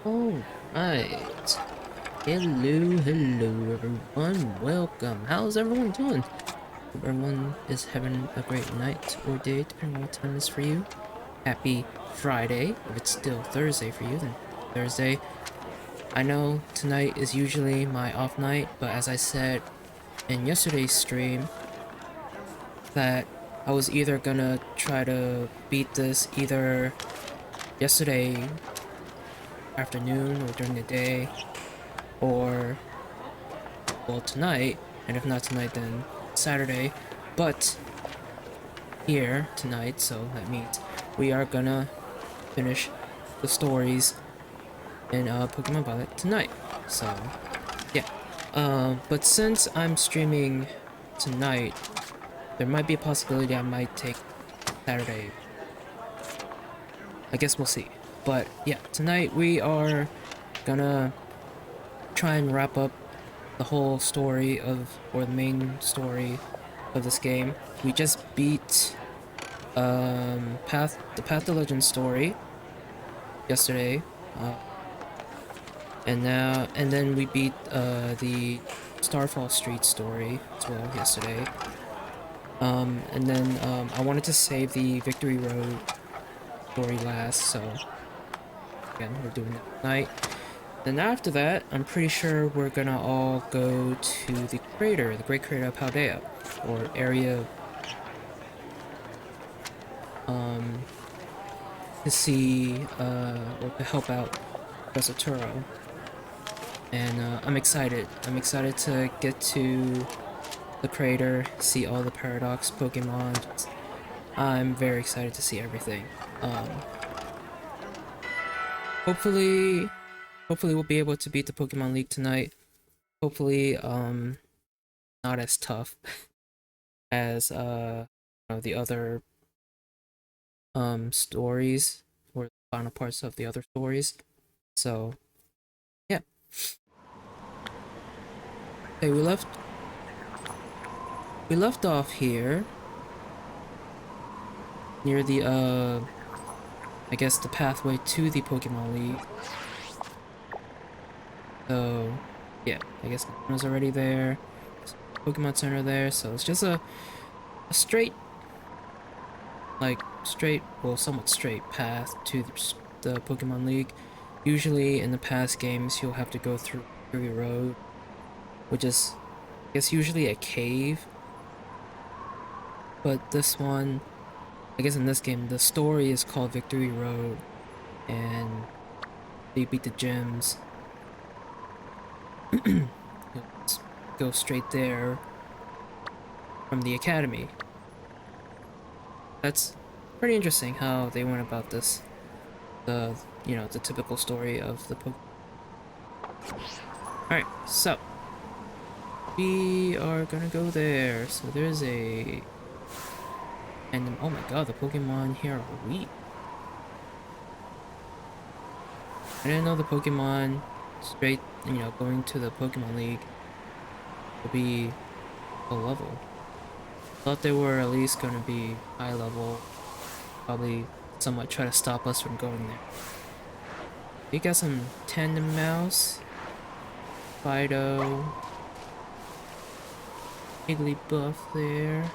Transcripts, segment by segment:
Alright. Hello everyone. Welcome. How's everyone doing? Hope everyone is having a great night or day, depending on what time it is for you. Happy Friday. If it's still Thursday for you, then Thursday. I know tonight is usually my off night, but as I said in yesterday's stream, that I was either gonna try to beat this either yesterday afternoon or during the day, or well tonight, and if not tonight then Saturday, but here tonight, so that means we are gonna finish the stories in Pokemon Violet tonight. So yeah, but since I'm streaming tonight, there might be a possibility I might take Saturday. I guess we'll see. But yeah, tonight we are gonna try and wrap up the whole story of, or the main story of this game. We just beat the Path to Legend story yesterday, and then we beat the Starfall Street story as well yesterday. And then I wanted to save the Victory Road story last, so again we're doing that tonight. Then after that, I'm pretty sure we're gonna all go to the crater, the Great Crater of Paldea, or area, to see, or to help out Professor Turo. And I'm excited. I'm excited to get to the crater, see all the Paradox Pokemon. I'm very excited to see everything. Hopefully we'll be able to beat the Pokemon League tonight. Hopefully, not as tough as the other stories, or the final parts of the other stories. So yeah. Okay, we left off here near the I guess the pathway to the Pokemon League. So yeah, I guess I was already there. Pokemon Center there, so it's just a straight, well, somewhat straight path to the Pokemon League. Usually in the past games, you'll have to go through Victory Road, which is, I guess, usually a cave. But this one, I guess in this game, the story is called Victory Road, and they beat the gyms. Let's go straight there from the academy. That's pretty interesting how they went about this. The typical story of the Pokemon. Alright, so we are gonna go there. So there's a, and oh my god, the Pokemon here are weak. I didn't know the Pokemon straight, going to the Pokemon League would be a level. Thought they were at least gonna be high level, probably somewhat try to stop us from going there. You got some Tandem Mouse, Fido, Jigglypuff there.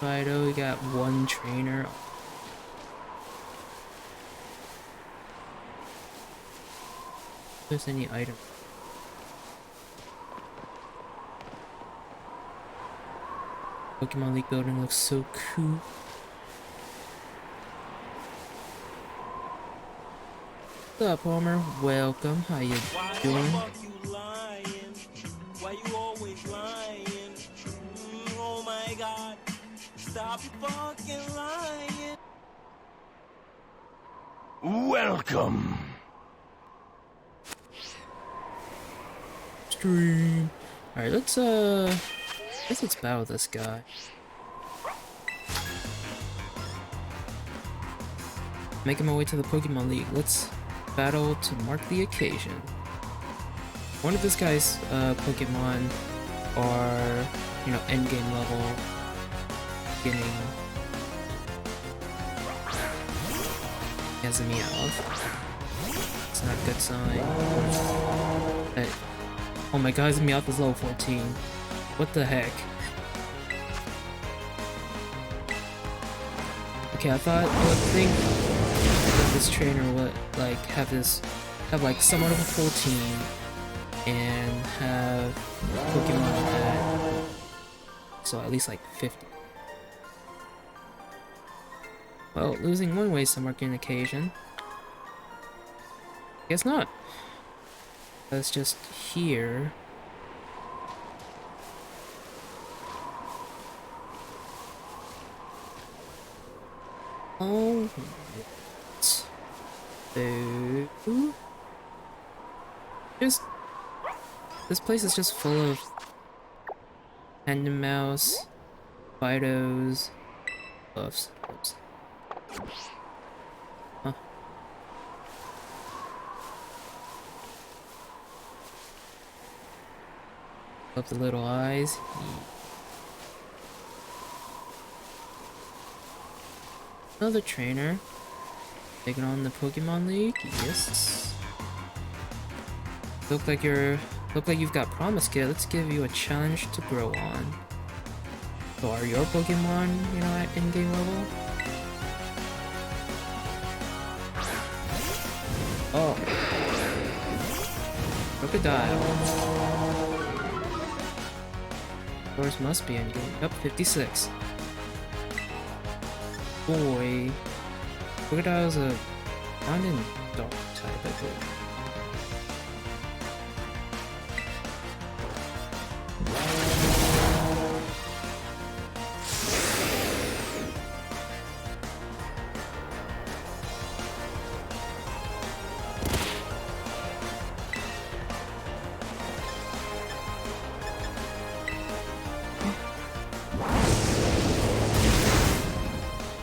Fido, we got one trainer. If there's any item. Pokemon League building looks so cool. What's up, Homer? Welcome. How you doing? Why you always lying? Oh my god. Stop fucking lying. Welcome. Stream. Alright, let's battle this guy. Making my way to the Pokemon League. Let's battle to mark the occasion. One of this guy's Pokemon are, endgame level, beginning. He has a Meowth. not a good sign. But, oh my god, Meowth is level 14. What the heck? Okay, I thought I would think that this trainer would like have like somewhat of a full team and have Pokemon at so at least like 50. Well, losing one way some marking occasion. Guess not. Let's just here. Oh, so just this place is just full of Panda Mouse, Fidos, Oops. Huh. Up the little eyes. Another trainer. Taking on the Pokemon League. Yes. Look like you've got promise, kid. Let's give you a challenge to grow on. So are your Pokemon, you know, at in-game level? Oh. Crocodile. Yours must be in-game. Yep, 56. Boy. Crocodile's a London dog type, I believe.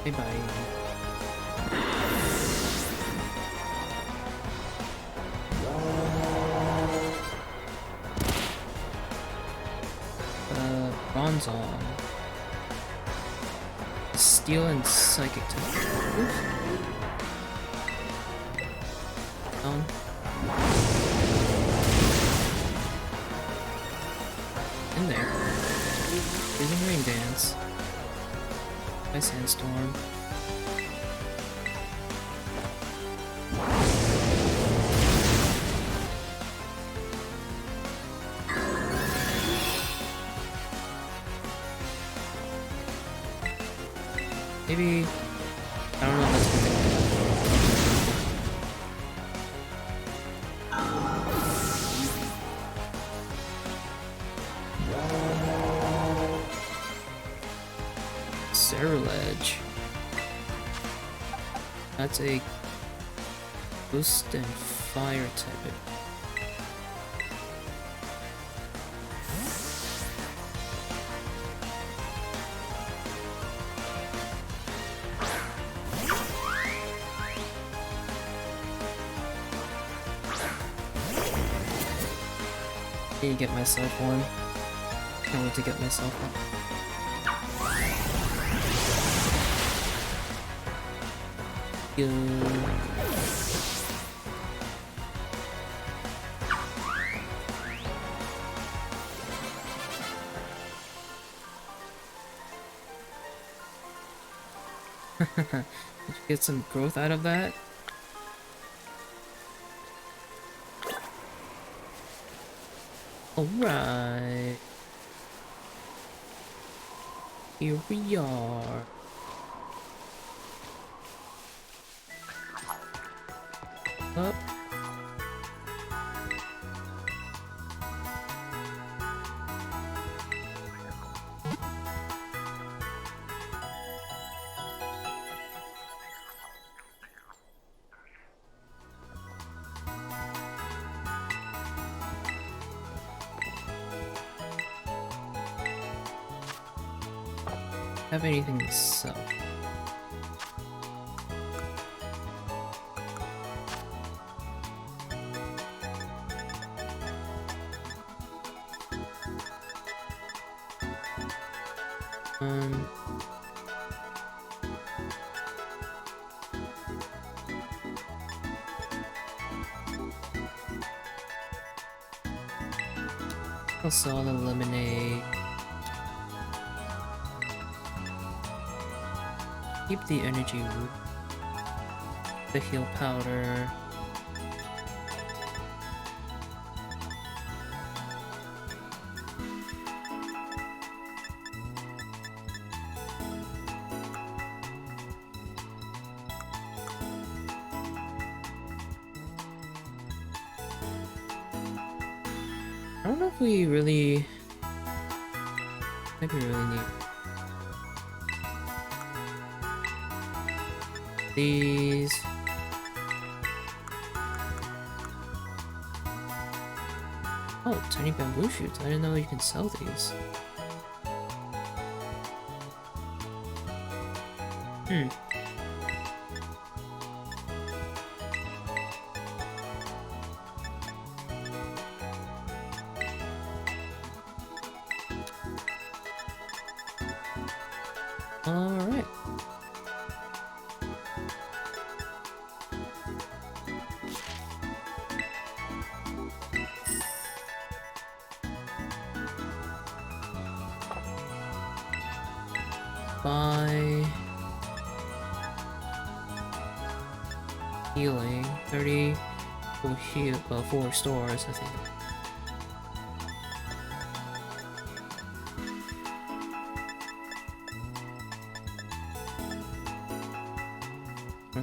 Bye-bye. Bronzong. Steel and Psychic type. In there. Using Rain Dance. By Sandstorm. Maybe I don't know if that's what Ceruledge. That's a boost and fire type. I need to get myself one. Can't wait to get myself one. Good. Did you get some growth out of that? Alright. Here we are. Up. Have anything to sell? Also, I'll eliminate. Keep the energy root. The heal powder. I don't know if we really. I think we really need these. Oh, tiny bamboo shoots. I didn't know you can sell these. Hmm. Alright. Buy healing 30 will heal 4 stores, I think.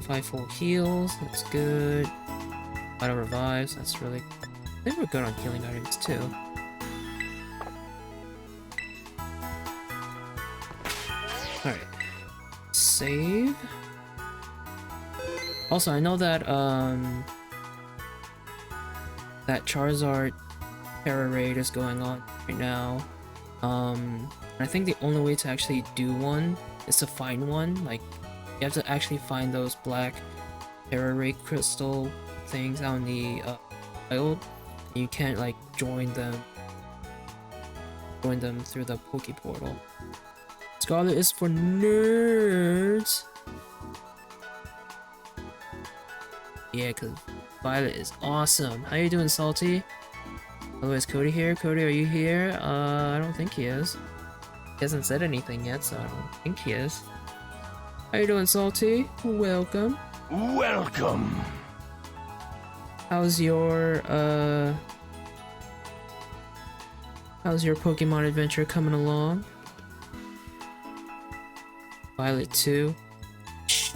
Five full heals, that's good. Auto revives, that's really. I think we're good on healing items too. Alright. Save. Also, I know that that Charizard Terra Raid is going on right now. I think the only way to actually do one is to find one. Like, you have to actually find those black Terra Raid crystal things out in the wild. You can't like join them through the Poke Portal. Scarlet is for nerds. Yeah, cause Violet is awesome. How you doing, Salty? Hello, is Cody here? Cody, are you here? I don't think he is. He hasn't said anything yet, so I don't think he is. How you doing, Salty? Welcome. Welcome. How's your Pokemon adventure coming along? Violet 2. Shh.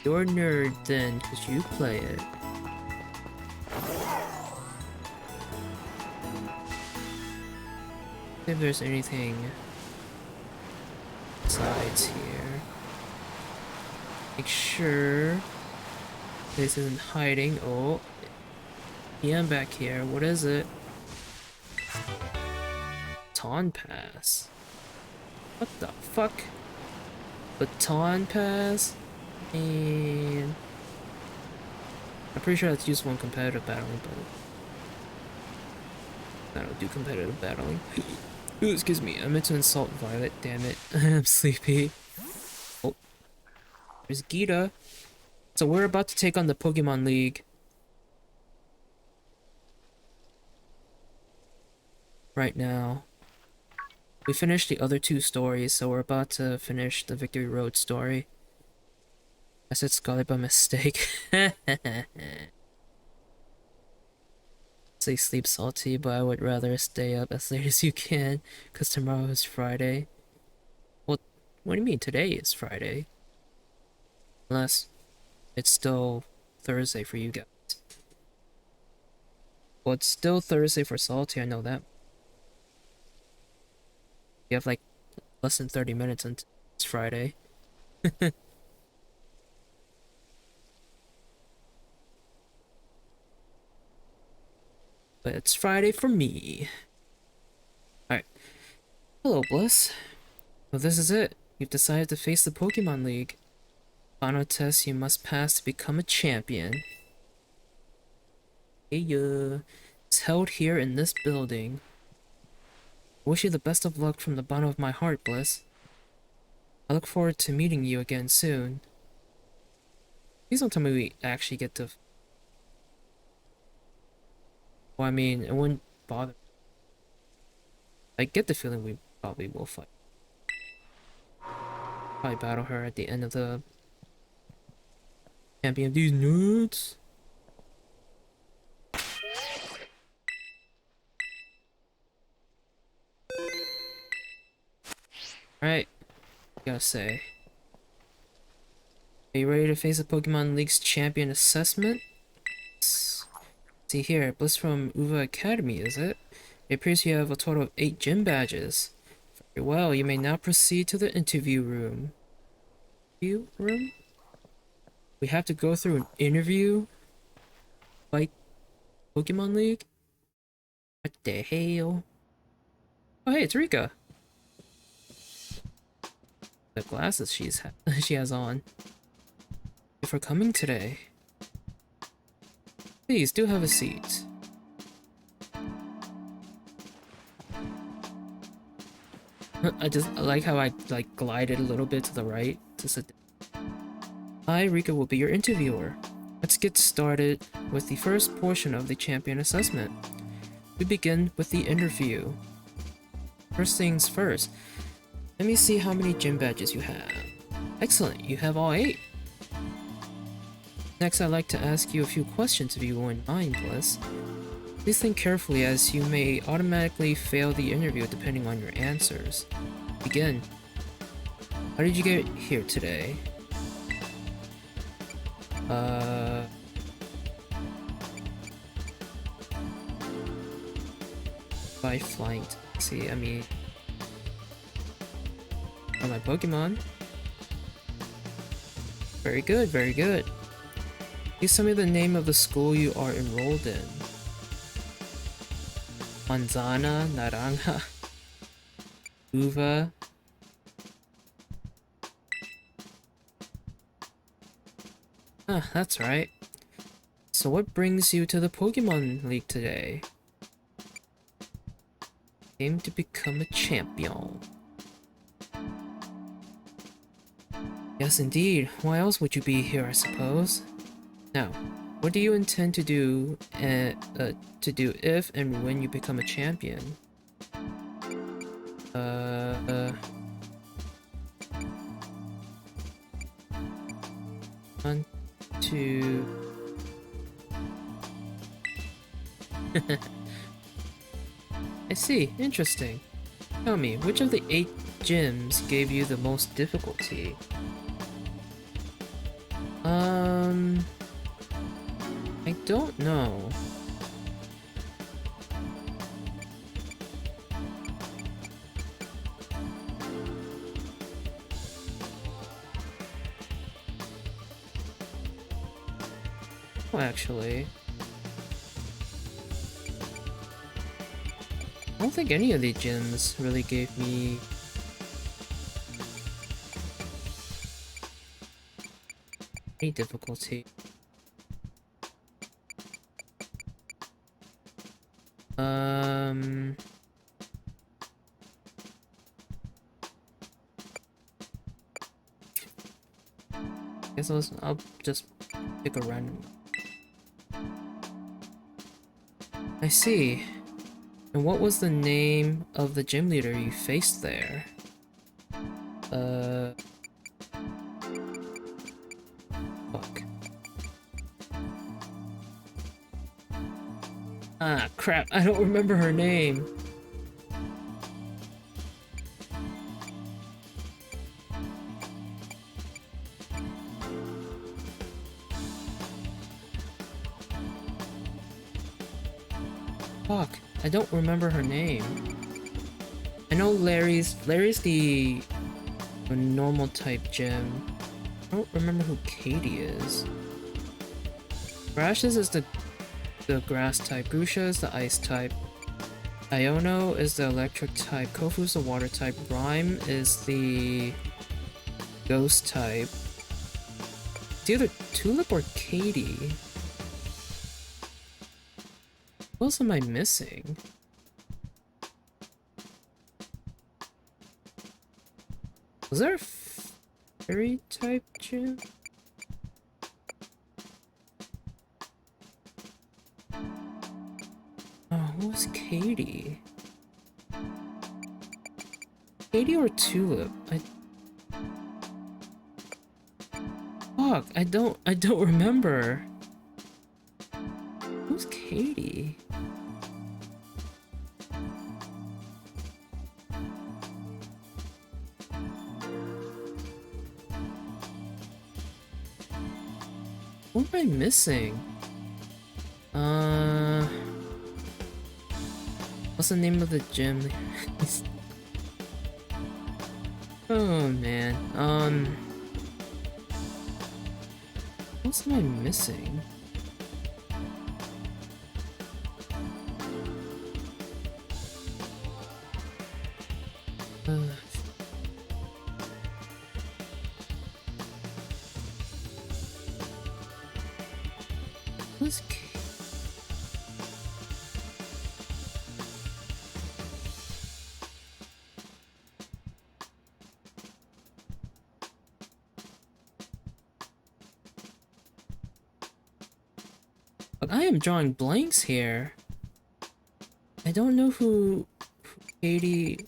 You're a nerd then, cause you play it. If there's anything besides here. Make sure this isn't hiding. Oh, yeah, I'm back here. What is it? Baton Pass. What the fuck? Baton Pass? And I'm pretty sure that's useful in competitive battling, but I don't do competitive battling. Ooh, excuse me, I meant to insult Violet, damn it. I'm sleepy. Oh, there's Gita. So we're about to take on the Pokemon League. Right now. We finished the other 2 stories, so we're about to finish the Victory Road story. I said Scarlet by mistake. Say sleep, Salty, but I would rather stay up as late as you can, because tomorrow is Friday. Well, what do you mean today is Friday? Unless it's still Thursday for you guys. Well, it's still Thursday for Salty, I know that. You have like less than 30 minutes until it's Friday. But it's Friday for me. Alright. Hello, Bliss. Well, this is it. You've decided to face the Pokemon League. Final test you must pass to become a champion. Hey, it's held here in this building. I wish you the best of luck from the bottom of my heart, Bliss. I look forward to meeting you again soon. Please don't tell me we actually get to... Well, I mean, bother. I get the feeling we probably will fight. Probably battle her at the end of the champion of these nudes. Alright, gotta say. Are you ready to face the Pokemon League's champion assessment? See here, Bliss from Uva Academy, is it? It appears you have a total of 8 gym badges. Very well, you may now proceed to the interview room. Interview room? We have to go through an interview? Like Pokemon League? What the hell? Oh hey, it's Rika! The glasses she has on. Thank you for coming today. Please do have a seat. I like how I glided a little bit to the right to sit. I, Rika, will be your interviewer. Let's get started with the first portion of the champion assessment. We begin with the interview. First things first. Let me see how many gym badges you have. Excellent, you have all 8. Next, I'd like to ask you a few questions if you wouldn't mind, Bliss. Please think carefully as you may automatically fail the interview depending on your answers. Begin. How did you get here today? By flight. See, I mean... Oh, my Pokemon. Very good, very good. Please tell me the name of the school you are enrolled in. Manzana, Naranja, Uva. Ah, that's right. So what brings you to the Pokemon League today? Aim to become a champion. Yes, indeed. Why else would you be here, I suppose? Now, what do you intend to do if and when you become a champion? One, two... I see, interesting. Tell me, which of the 8 gyms gave you the most difficulty? I don't know. Oh, actually, I don't think any of the gyms really gave me any difficulty. Guess I'll just pick a random. I see. And what was the name of the gym leader you faced there? Fuck. Ah, crap, I don't remember her name. Fuck, I don't remember her name. I know Larry's the normal type gym. I don't remember who Katie is. Rashes is the grass type, Grusha is the ice type, Iono is the electric type, Kofu's the water type, Rhyme is the ghost type. It's either Tulip or Katie. What else am I missing? Was there a fairy type gym? Oh, who Who's Katie? Katie or Tulip? Fuck, I don't remember. Who's Katie? What am I missing? What's the name of the gym? Oh man. What am I missing? Who's But I am drawing blanks here. I don't know who Katie,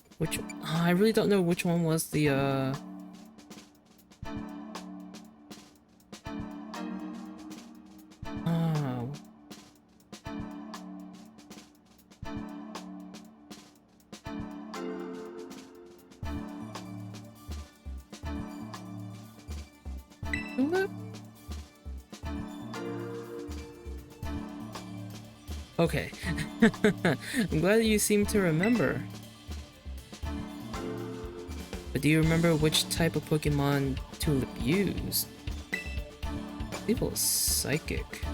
I really don't know which one was the oh. Tulip? Okay. I'm glad that you seem to remember. But do you remember which type of Pokemon Tulip used? I believe it was Psychic.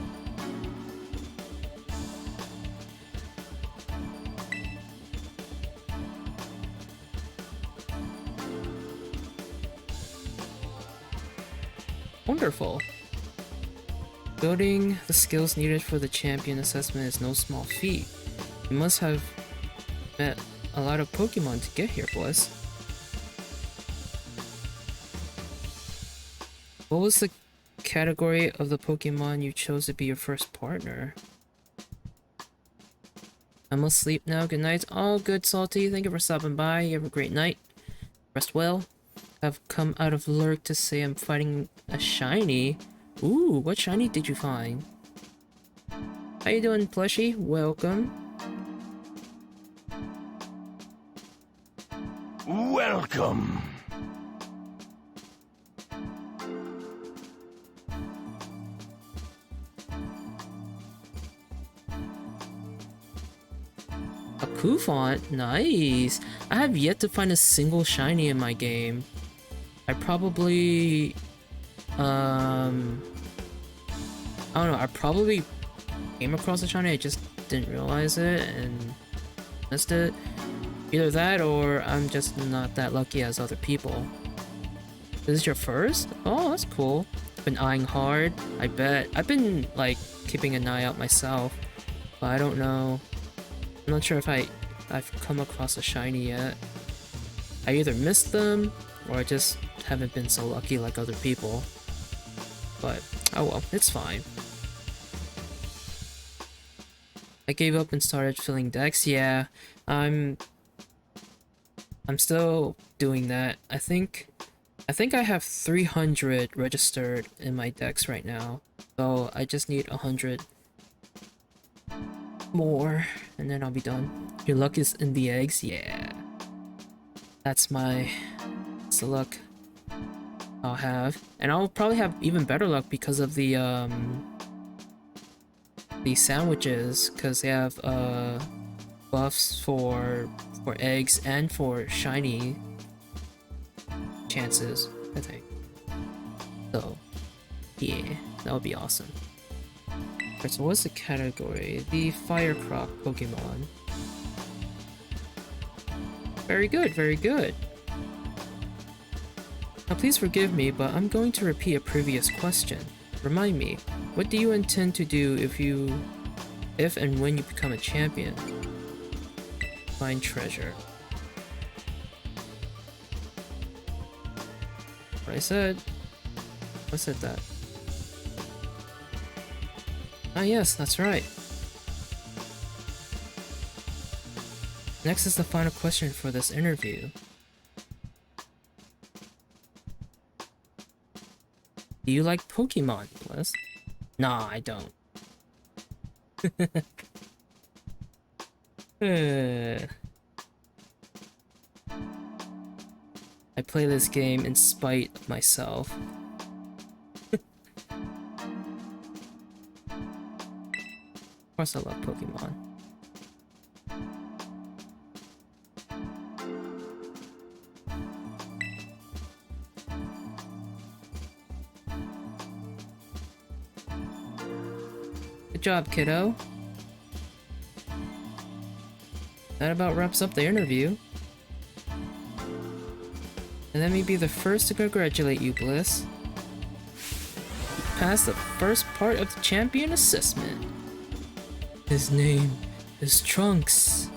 Wonderful. Building the skills needed for the champion assessment is no small feat. You must have met a lot of Pokemon to get here, Bliss. What was the category of the Pokemon you chose to be your first partner? I must sleep now. Good night. Oh, good, Salty. Thank you for stopping by. You have a great night. Rest well. I've come out of Lurk to say I'm fighting a shiny. Ooh, what shiny did you find? How you doing, Plushie? Welcome. Welcome. A Koufant? Nice. I have yet to find a single shiny in my game. I probably I don't know, I probably came across a shiny, I just didn't realize it and missed it. Either that or I'm just not that lucky as other people. This is your first? Oh, that's cool. Been eyeing hard, I bet. I've been like keeping an eye out myself, but I don't know. I'm not sure if I've come across a shiny yet. I either missed them or I just haven't been so lucky like other people. But oh well, it's fine. I gave up and started filling decks. Yeah, I'm still doing that. I think I have 300 registered in my decks right now. So I just need 100 more and then I'll be done. Your luck is in the eggs. Yeah. That's the luck I'll have. And I'll probably have even better luck because of the sandwiches, because they have buffs for eggs and for shiny chances, I think. So yeah, that would be awesome. Alright, so what's the category? The Fire Croc Pokemon. Very good, very good. Now please forgive me, but I'm going to repeat a previous question. Remind me, what do you intend to do if and when you become a champion? Find treasure. What I said. I said that. Ah yes, that's right. Next is the final question for this interview. Do you like Pokemon, Bliss? Nah, I don't. I play this game in spite of myself. Of course I love Pokemon. Good job, kiddo. That about wraps up the interview. And let me be the first to congratulate you, Bliss. You passed the first part of the champion assessment. His name is Trunks.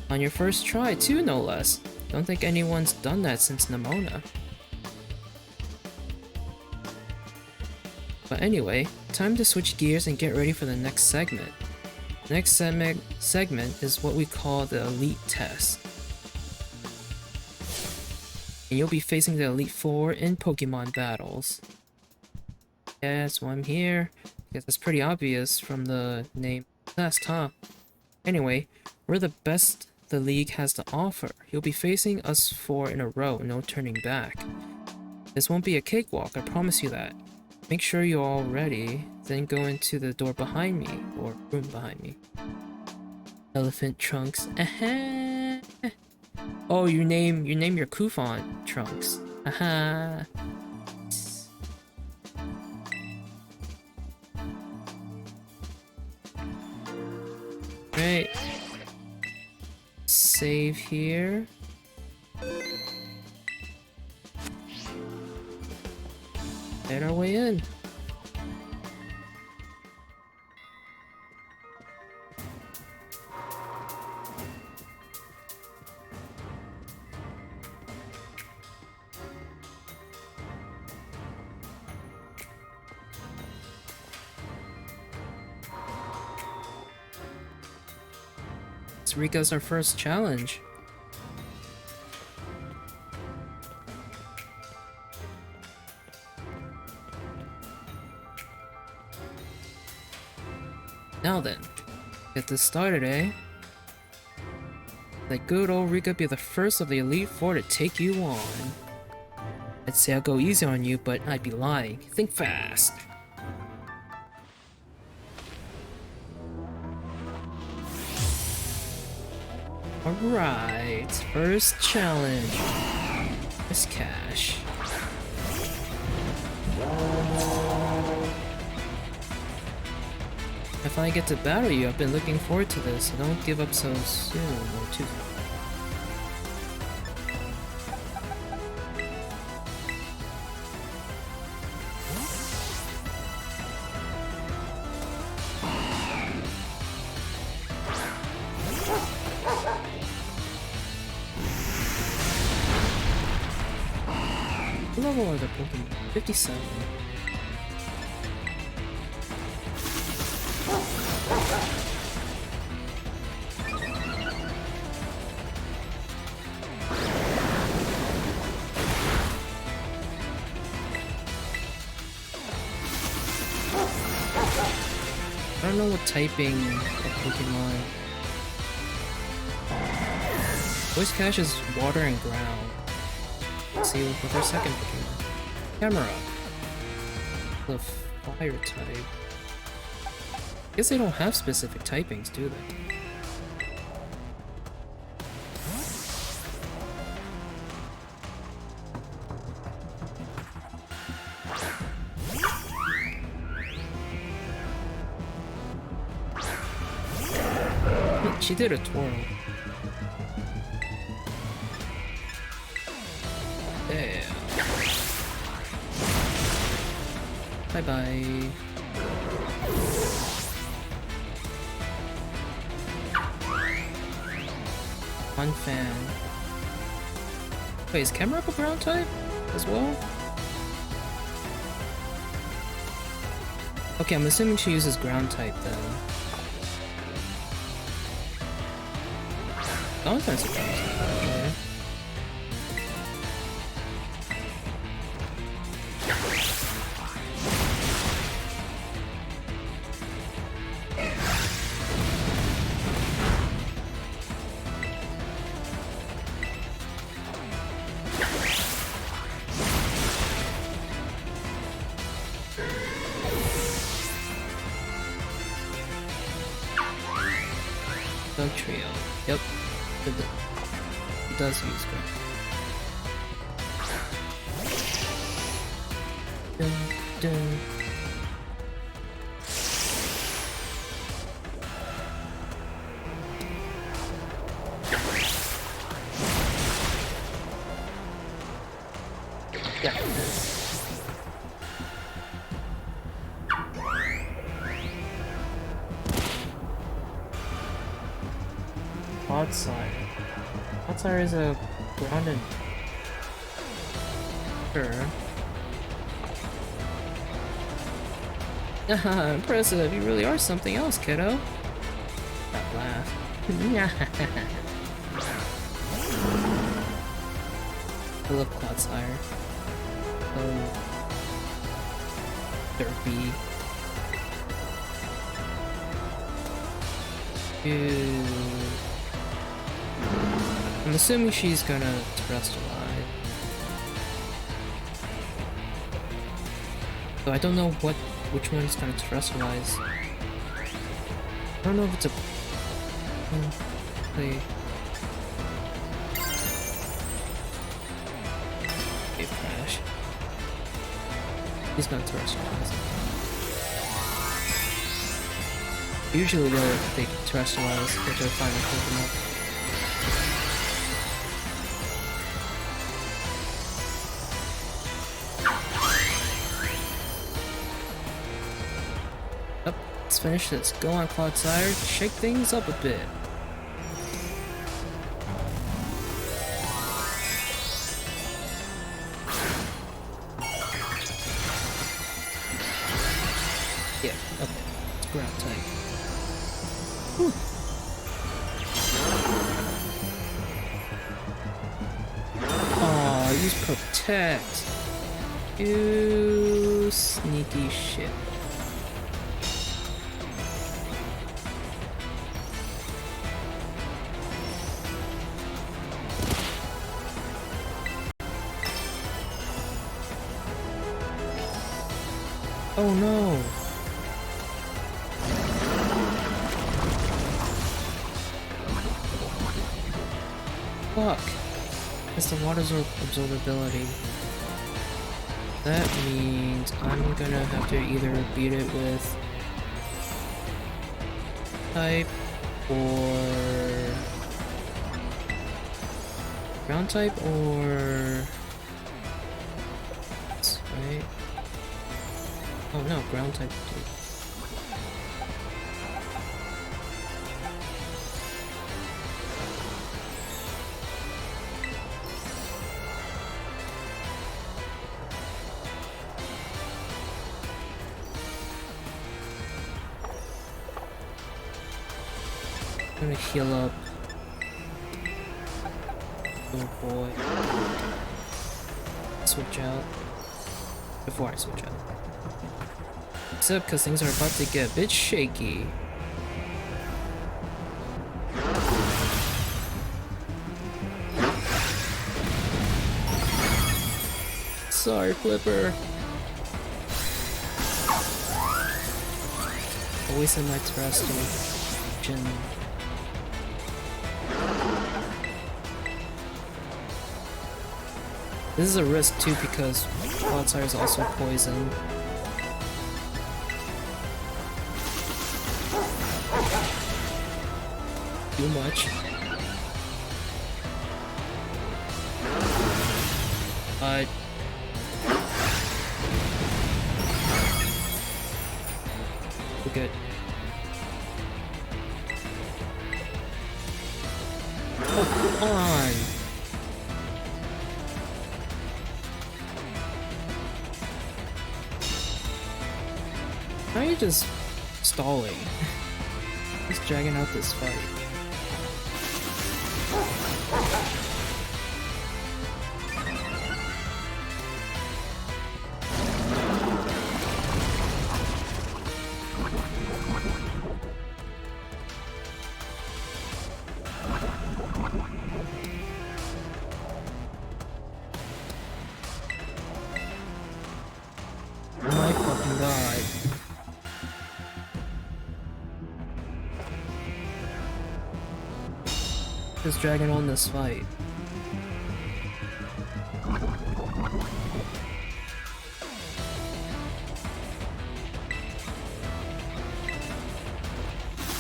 On your first try, too, no less. Don't think anyone's done that since Nemona. But anyway, time to switch gears and get ready for the next segment. The next segment is what we call the Elite Test. And you'll be facing the Elite Four in Pokemon battles. Yeah, that's why I'm here. Because it's pretty obvious from the name test, huh? Anyway, we're the best the league has to offer. You'll be facing us four in a row, no turning back. This won't be a cakewalk, I promise you that. Make sure you're all ready, then go into the door behind me, or room behind me. Elephant Trunks. Aha! Oh, you name your Kufon Trunks. Aha! Right. Save here. Made our way in. Rika's our first challenge. Now then, get this started, eh? Let good old Rika be the first of the Elite Four to take you on. I'd say I'll go easy on you, but I'd be lying. Think fast. Alright, first challenge. Miss Cash. If I get to battle you, I've been looking forward to this, so don't give up so soon or too soon. What level are the Pokemon? 57. I don't know what typing of Pokemon. Voice Cash is water and ground. Let's see with our second Pokemon. Camera. The fire type. I guess they don't have specific typings, do they? She did a twirl. Damn. Bye-bye. Fun fan. Wait, is Camerupt a ground type as well? Okay, I'm assuming she uses ground type then. I was kind of surprised. Dog Trio. Yep. It does use ground. Dun, dun. Yeah. Clodsire. Clodsire is a grounded. Sure. Impressive, you really are something else, kiddo. That laugh. I love Clodsire. Oh. Derpy. Ew. I'm assuming she's gonna terrestrialize. So I don't know which one's gonna terrestrialize. I don't know if it's a play. Wave crash. He's gonna terrestrialize. Usually they terrestrialize if they're finally close enough. Let's finish this. Go on, Clodsire. Shake things up a bit. Yeah, okay. It's ground type. Whew. Aw, use protect. You sneaky shit. Oh no! Fuck! It's the water's absorbability. That means I'm gonna have to either beat it with type or ground type or right? Oh no, ground type too. I'm gonna heal up. Oh boy. Switch out. Before I switch out. Except because things are about to get a bit shaky. Sorry, Flipper. I wasted my terrestrial. This is a risk too because Clodsire is also poison. Too much. We're good. Oh, come on! Why are you just stalling? Just dragging out this fight. Oh my fucking god. Just dragging on this fight.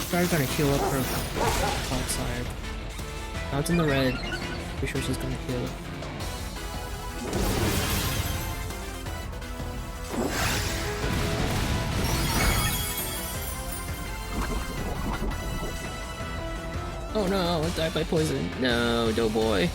Probably gonna heal up her outside. Now it's in the red. Pretty sure she's gonna heal. Oh no, I died by poison. No, Doughboy.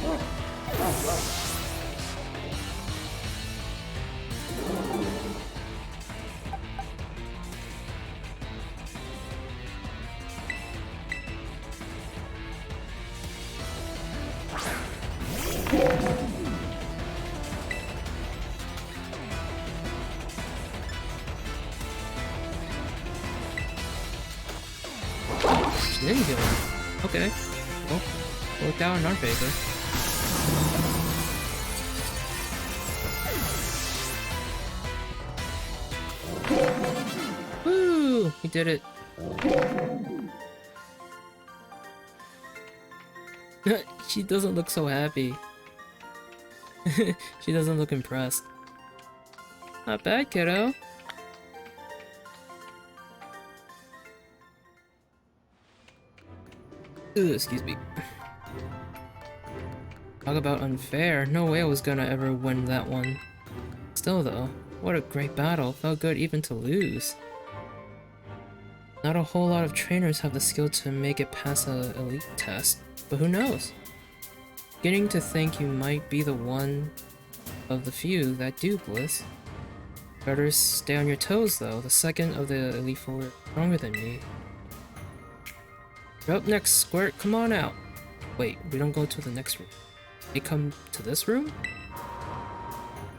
She didn't heal him. Okay. Well, worked out in our favor. Woo! We did it. She doesn't look so happy. She doesn't look impressed. Not bad, kiddo. Ooh, excuse me. Talk about unfair. No way I was gonna ever win that one. Still though, what a great battle. Felt good even to lose. Not a whole lot of trainers have the skill to make it past a elite test, but who knows? Beginning to think you might be the one of the few that do, Bliss. Better stay on your toes though. The second of the Elite Four is stronger than me. You're up next, Squirt. Come on out. Wait, we don't go to the next room. They come to this room?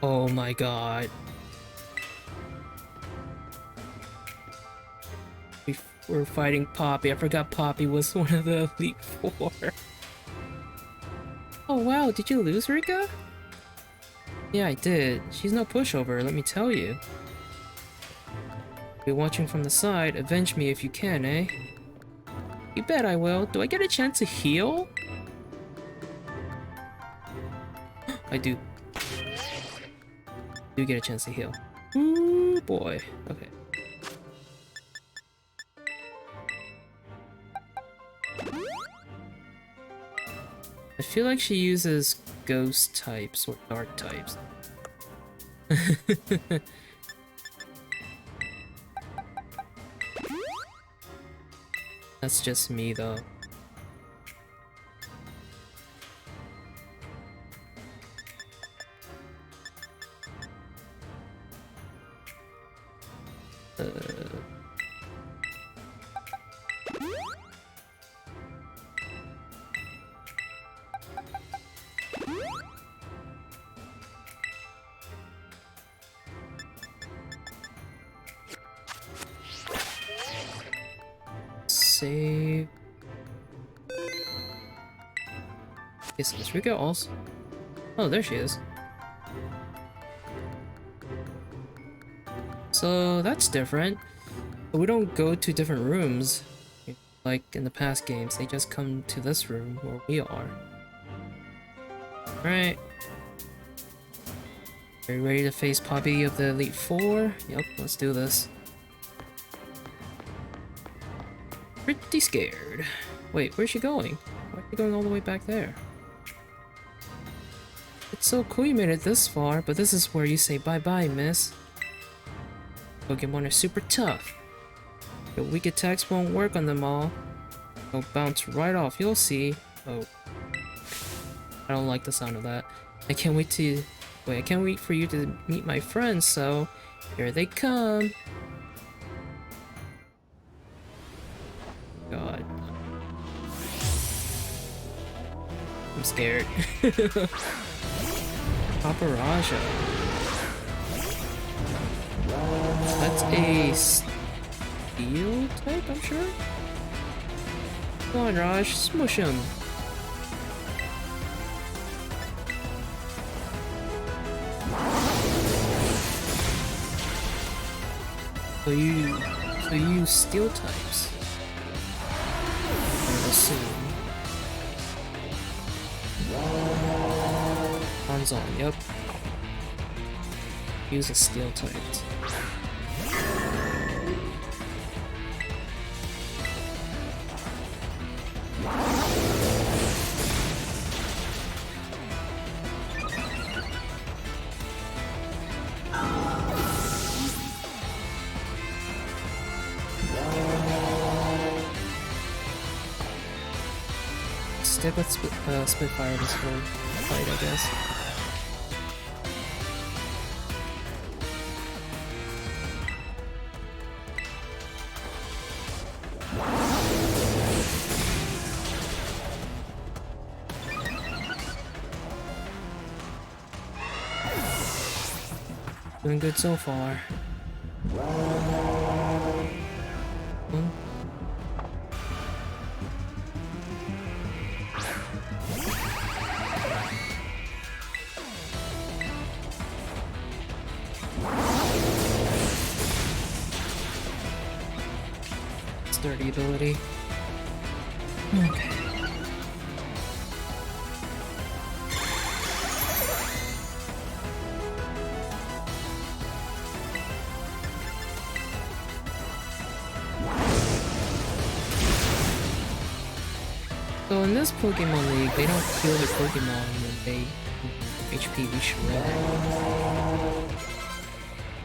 Oh my god. We're fighting Poppy. I forgot Poppy was one of the Elite Four. Oh wow, did you lose, Rika? Yeah, I did. She's no pushover, let me tell you. Be watching from the side. Avenge me if you can, eh? You bet I will. Do I get a chance to heal? I do. Do get a chance to heal. Ooh boy. Okay. I feel like she uses ghost types or dark types. That's just me though. Save. Okay, so does Rika also? Oh, there she is. So that's different. But we don't go to different rooms like in the past games. They just come to this room where we are. Alright. Are you ready to face Poppy of the Elite Four? Yep, let's do this. Pretty scared. Wait, where's she going? Why are you going all the way back there? It's so cool you made it this far, but this is where you say bye-bye, miss. Pokemon are super tough. Your weak attacks won't work on them all. They'll bounce right off, you'll see. Oh. I don't like the sound of that. I can't wait for you to meet my friends, so here they come. God. I'm scared. Paparaja. That's a steel type, I'm sure? Come on, Raj, smush him. So you use steel types. I would assume. Hanzon, yep. Use a steel typed. Stick with Spitfire this whole fight, I guess. Doing good so far. Hmm. Sturdy ability. Okay. So in this Pokemon League, they don't heal their Pokemon when they HP reach red.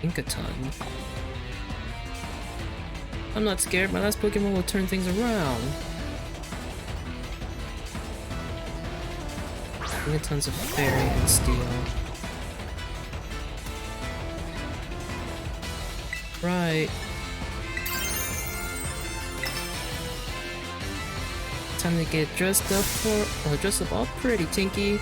Think a ton. I'm not scared, my last Pokemon will turn things around. Think a tons of Fairy and Steel. Right. Time to get dressed up all pretty, Tinky.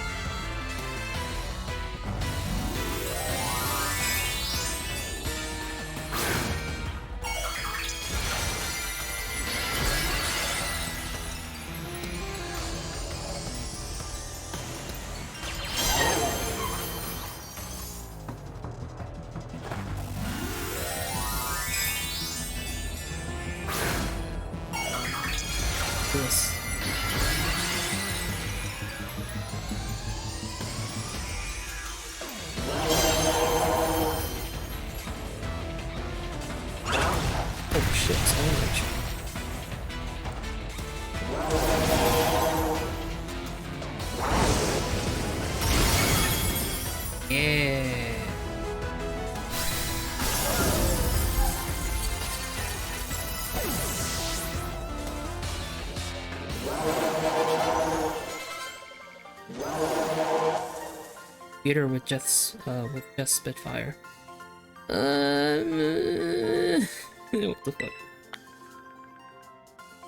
This. Oh shit, damage. Yeah. Beat her with just Spitfire. What the fuck?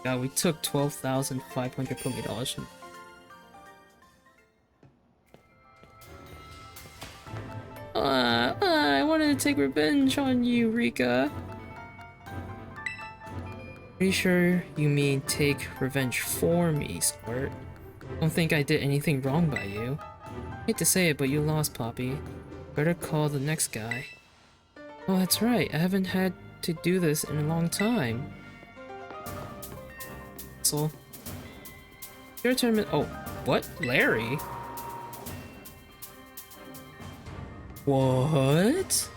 God, we took 12,500 $20 from. I wanted to take revenge on you, Rika. Pretty sure you mean take revenge for me, Squirt. Don't think I did anything wrong by you. Hate to say it, but you lost, Poppy. Better call the next guy. Oh, that's right. I haven't had to do this in a long time. So, your tournament. Oh, what? Larry? What?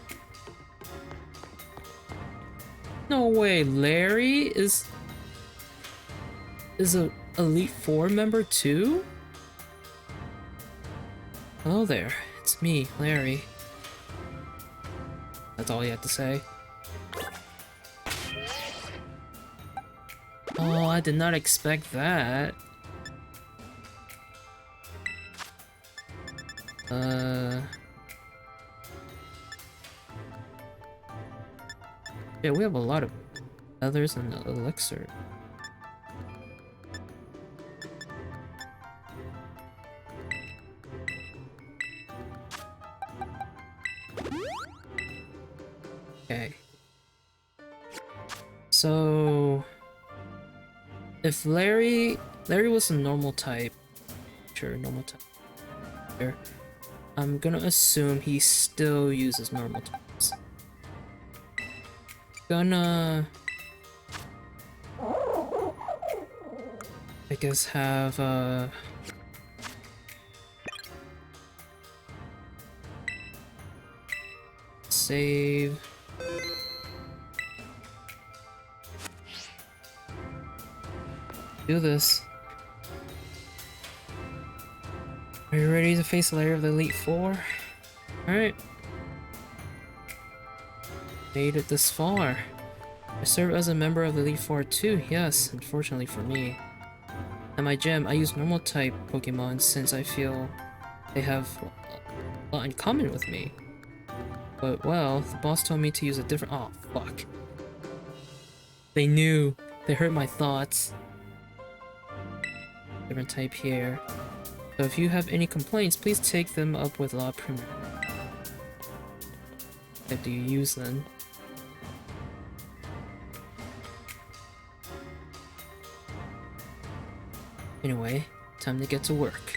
No way, Larry is a Elite Four member too? Hello there, it's me, Larry. That's all you have to say. Oh, I did not expect that. Yeah, we have a lot of others and elixir. Okay. So if Larry was a normal type, sure, normal type. Here, I'm gonna assume he still uses normal types. Gonna, I guess, have save. Do this. Are you ready to face the lair of the Elite Four? Alright. Made it this far. I serve as a member of the Elite Four too, yes, unfortunately for me. At my gym, I use normal type Pokemon since I feel they have a lot in common with me. But well, the boss told me to use a different— oh, fuck. They knew. They heard my thoughts. Different type here. So if you have any complaints, please take them up with La Primera. What do you use then? Anyway, time to get to work.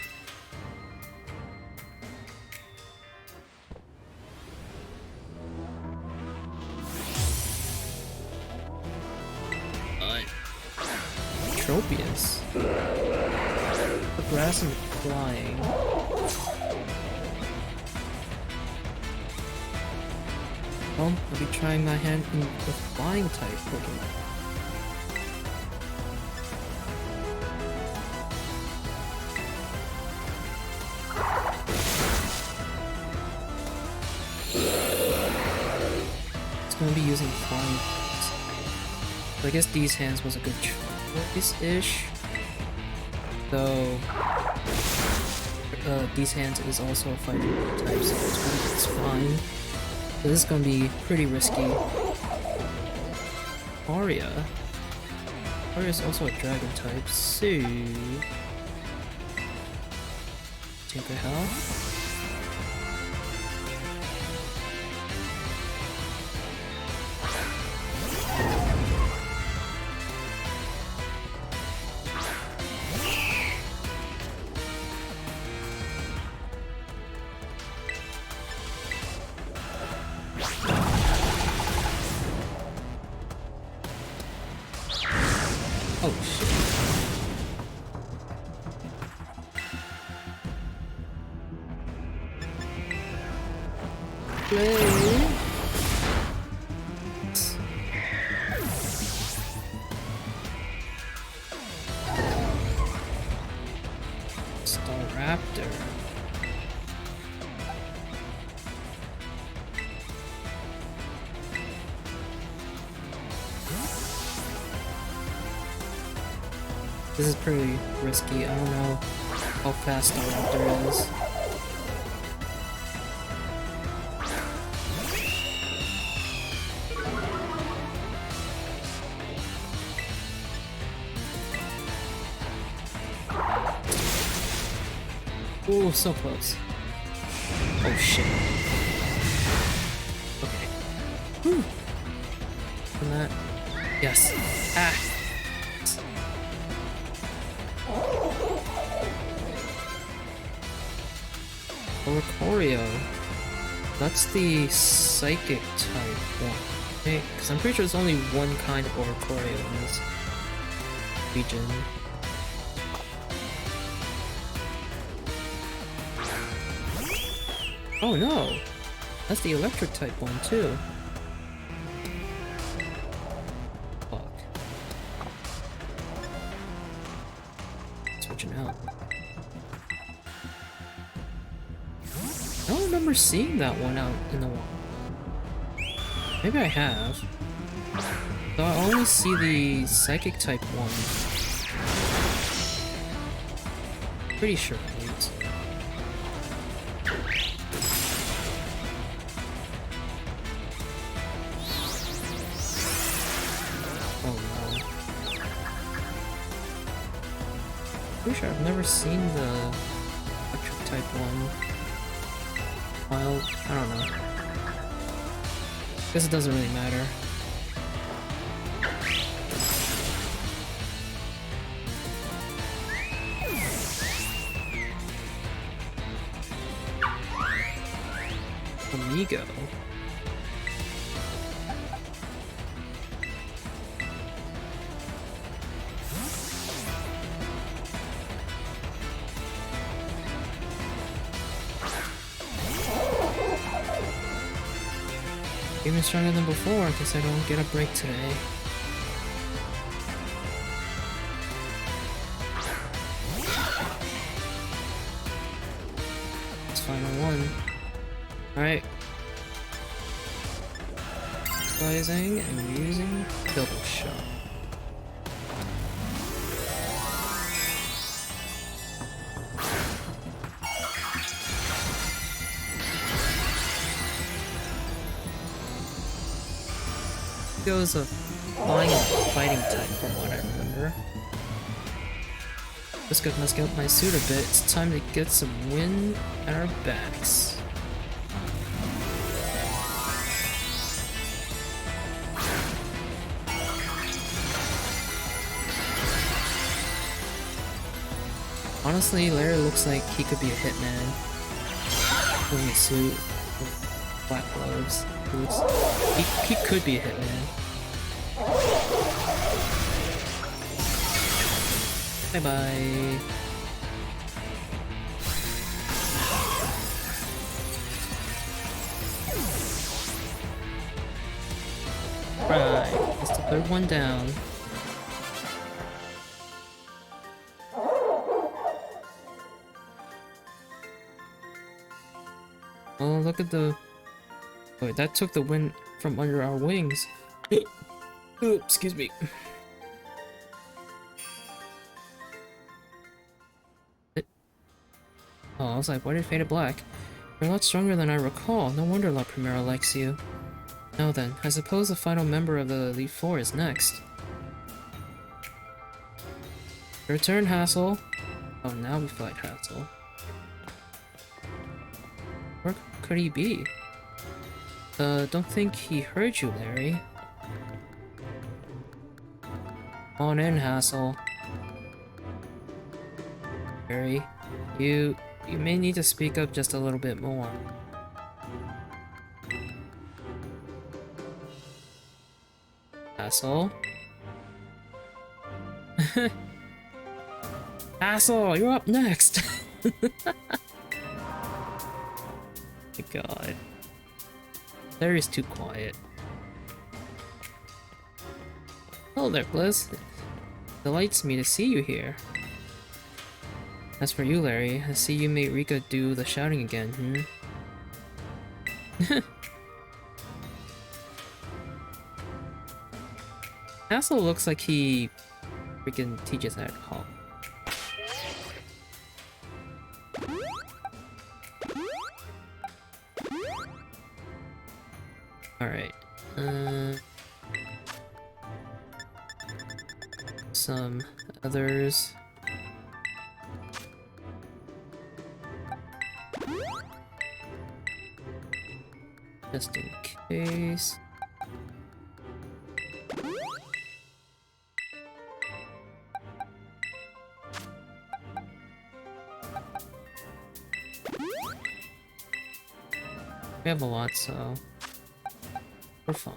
Tropius. The grass and flying. Well, I'll be trying my hand in the flying type Pokemon. It's gonna be using flying types. So I guess these hands was a good choice-ish. Though these hands is also a fighting type, so it's fine. So this is gonna be pretty risky. Aria. Aria is also a dragon type, so Tinkerhell. Oh shit. Play. Staraptor. This is pretty risky. I don't know how fast Staraptor is. Ooh, so close. Oh shit. Okay. Whew. And that. Yes. Ah! Oricorio. That's the psychic type one. Okay, because I'm pretty sure there's only one kind of Oricorio in this region. Oh no! That's the electric type one too. Fuck. Switching out. I don't remember seeing that one out in the wild. Maybe I have. So I only see the psychic type one. Pretty sure at least. Oh no. Pretty sure I've never seen the electric type one. Well, I don't know. Guess it doesn't really matter. Amigo. Even stronger than before, because I don't get a break today. It's final one. Alright. Utilizing and using double shot. Goes a flying fighting type from what I remember. This guy must get up my suit a bit. It's time to get some wind at our backs. Honestly, Larry looks like he could be a hitman. Wearing a suit with black gloves, boots. He could be a hitman. Bye bye. Right, that's the third one down. Oh, look at the... Wait, that took the wind from under our wings. Ooh, excuse me. Oh, I was like, why did it fade to black? You're a lot stronger than I recall. No wonder La Primera likes you. Now then, I suppose the final member of the Elite Four is next. Your turn, Hassel. Oh, now we fight Hassel. Where could he be? Don't think he heard you, Larry. Come on in, Hassel. Larry, you may need to speak up just a little bit more. Hassel? Hassel, you're up next! My god. Larry's too quiet. Hello there, Bliss. Delights me to see you here. As for you, Larry, I see you made Rika do the shouting again, hmm? Hassel looks like he freaking teaches at home. Alright, some others. Just in case. We have a lot, so we're fine.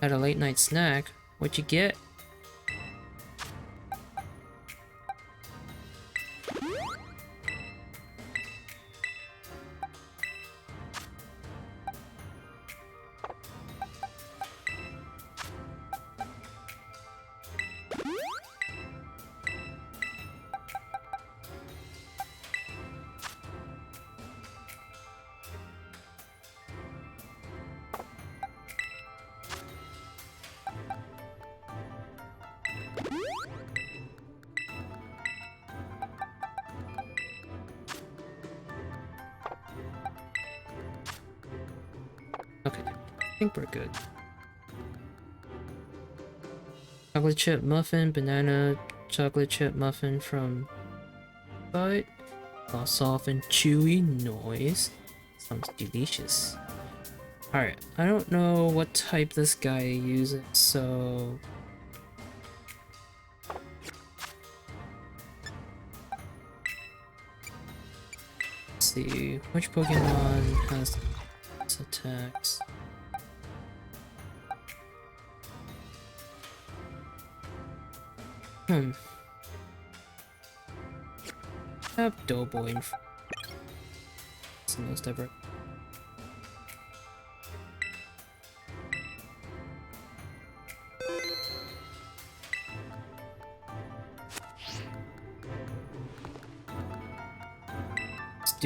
Had a late night snack. What'd you get? Okay, I think we're good. Chocolate chip muffin, banana, chocolate chip muffin from Bite. A soft and chewy noise. Sounds delicious. Alright, I don't know what type this guy uses, so... Let's see, which Pokemon has attacks? Have Doughboy in it's the most ever.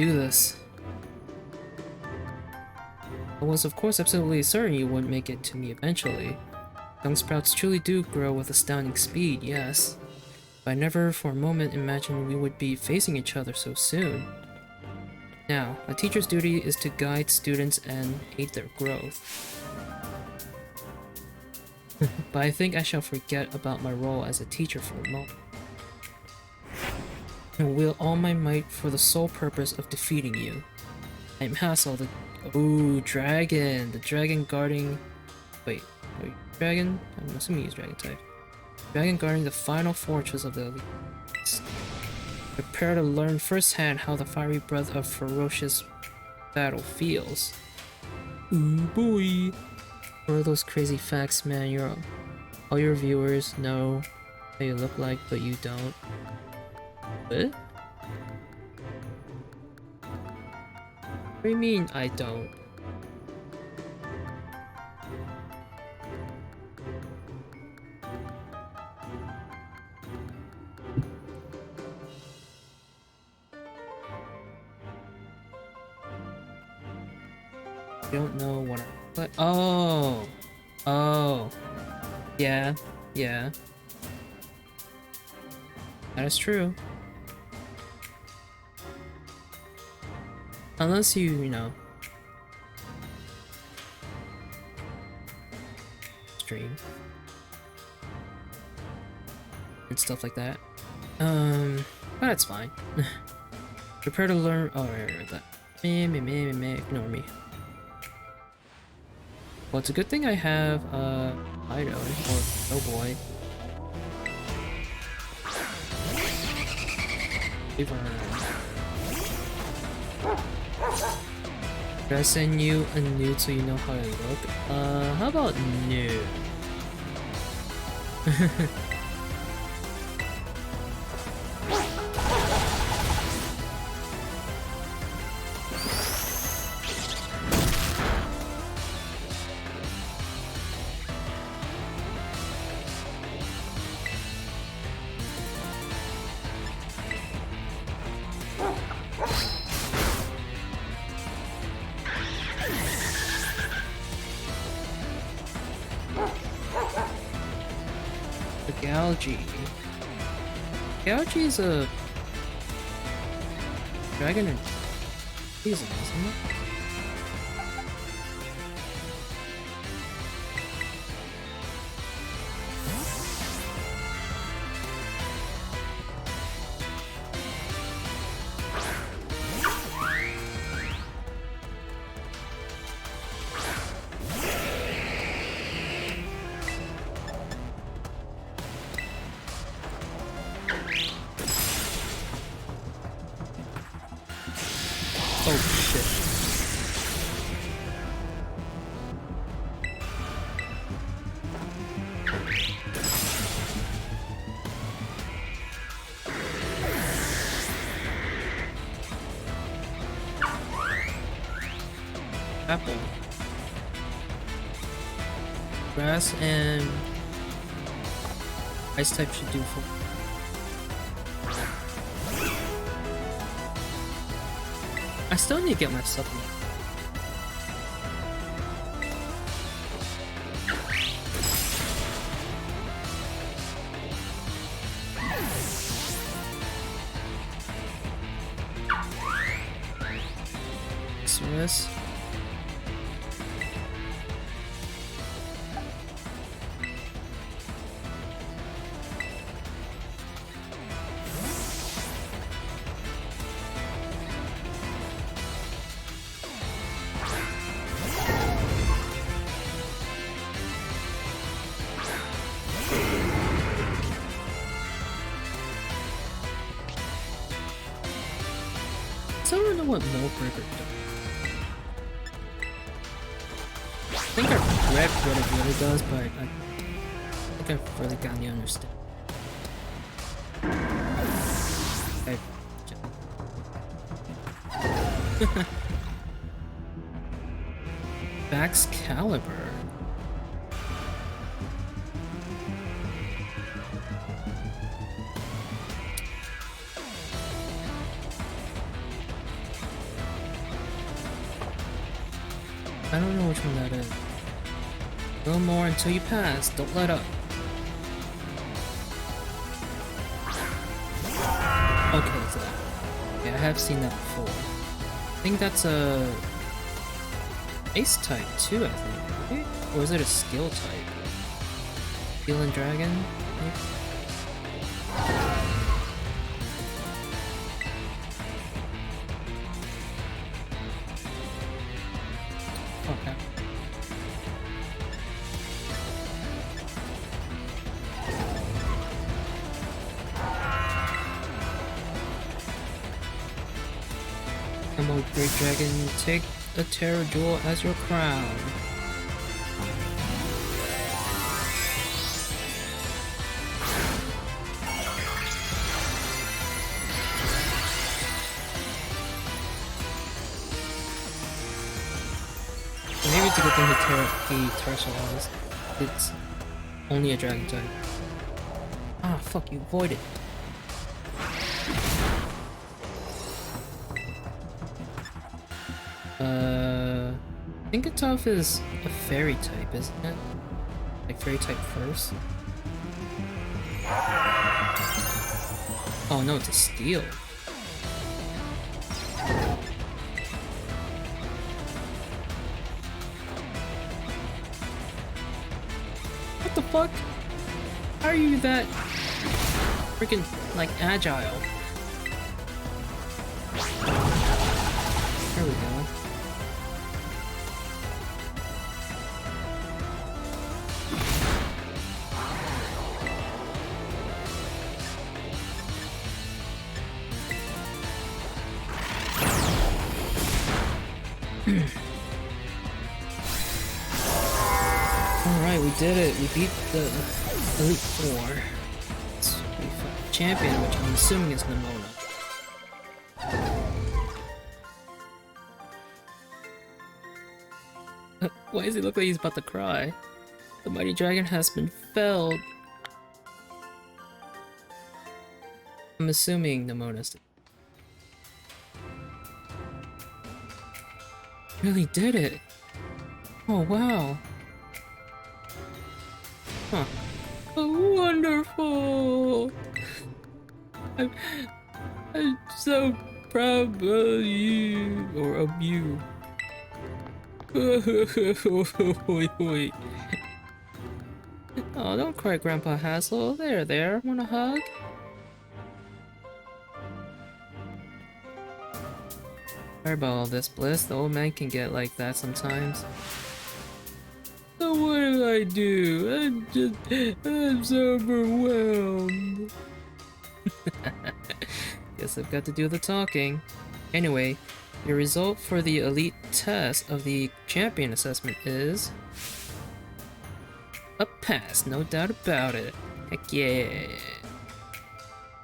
do this. I was of course absolutely certain you would make it to me eventually. Young sprouts truly do grow with astounding speed, yes. But I never for a moment imagined we would be facing each other so soon. Now, a teacher's duty is to guide students and aid their growth. But I think I shall forget about my role as a teacher for a moment. And wield all my might for the sole purpose of defeating you. I am Hassel, the... Ooh, dragon! The dragon guarding... Wait, dragon? I'm assuming he's dragon type. Dragon guarding the final fortress of the Elite. Prepare to learn firsthand how the fiery breath of ferocious battle feels. Ooh boy! What are those crazy facts, man? All your viewers know how you look like, but you don't. What? What do you mean I don't? You don't know what I but oh. Yeah. That is true. Unless you know, stream and stuff like that. But that's fine. Prepare to learn. Oh, right, that. Ignore me. Well, it's a good thing I have Ido or Oh Boy. Should I send you a nude so you know how I look? How about nude? Galgi is a dragon in season, isn't it? Oh shit. Apple. Grass and ice type should do for. I still need to get my supplement. This. I don't know what Millbreaker does. I think I read what it really does, but I think I've really gotten the understand. Baxcalibur. I don't know which one that is. No more until you pass. Don't let up. Okay, so yeah, I have seen that before. I think that's a Ace type too. I think, right? Or is it a skill type? Skill and Dragon. Maybe? Okay. Come on, Great Dragon, take a Terror Jewel as your crown. Maybe it's a good thing he terrestrialized. It's only a dragon type. Ah, fuck you, void it. Tinkertoff is a fairy type, isn't it? Like fairy type first? Oh no, it's a steel. What the fuck? How are you that freaking like agile? There we go. Alright, we did it. We beat the Elite Four. We fought the champion, which I'm assuming is Nemona. Why does he look like he's about to cry? The mighty dragon has been felled. I'm assuming Nemona's. Really did it. Oh wow. Huh. Oh, wonderful. I'm so proud of you, or of you. Oh, don't cry, Grandpa Hassel. There. Want a hug? Sorry about all this, Bliss. The old man can get like that sometimes. So what did I do? I'm so overwhelmed. Guess I've got to do the talking. Anyway, your result for the elite test of the champion assessment is a pass, no doubt about it. Heck yeah.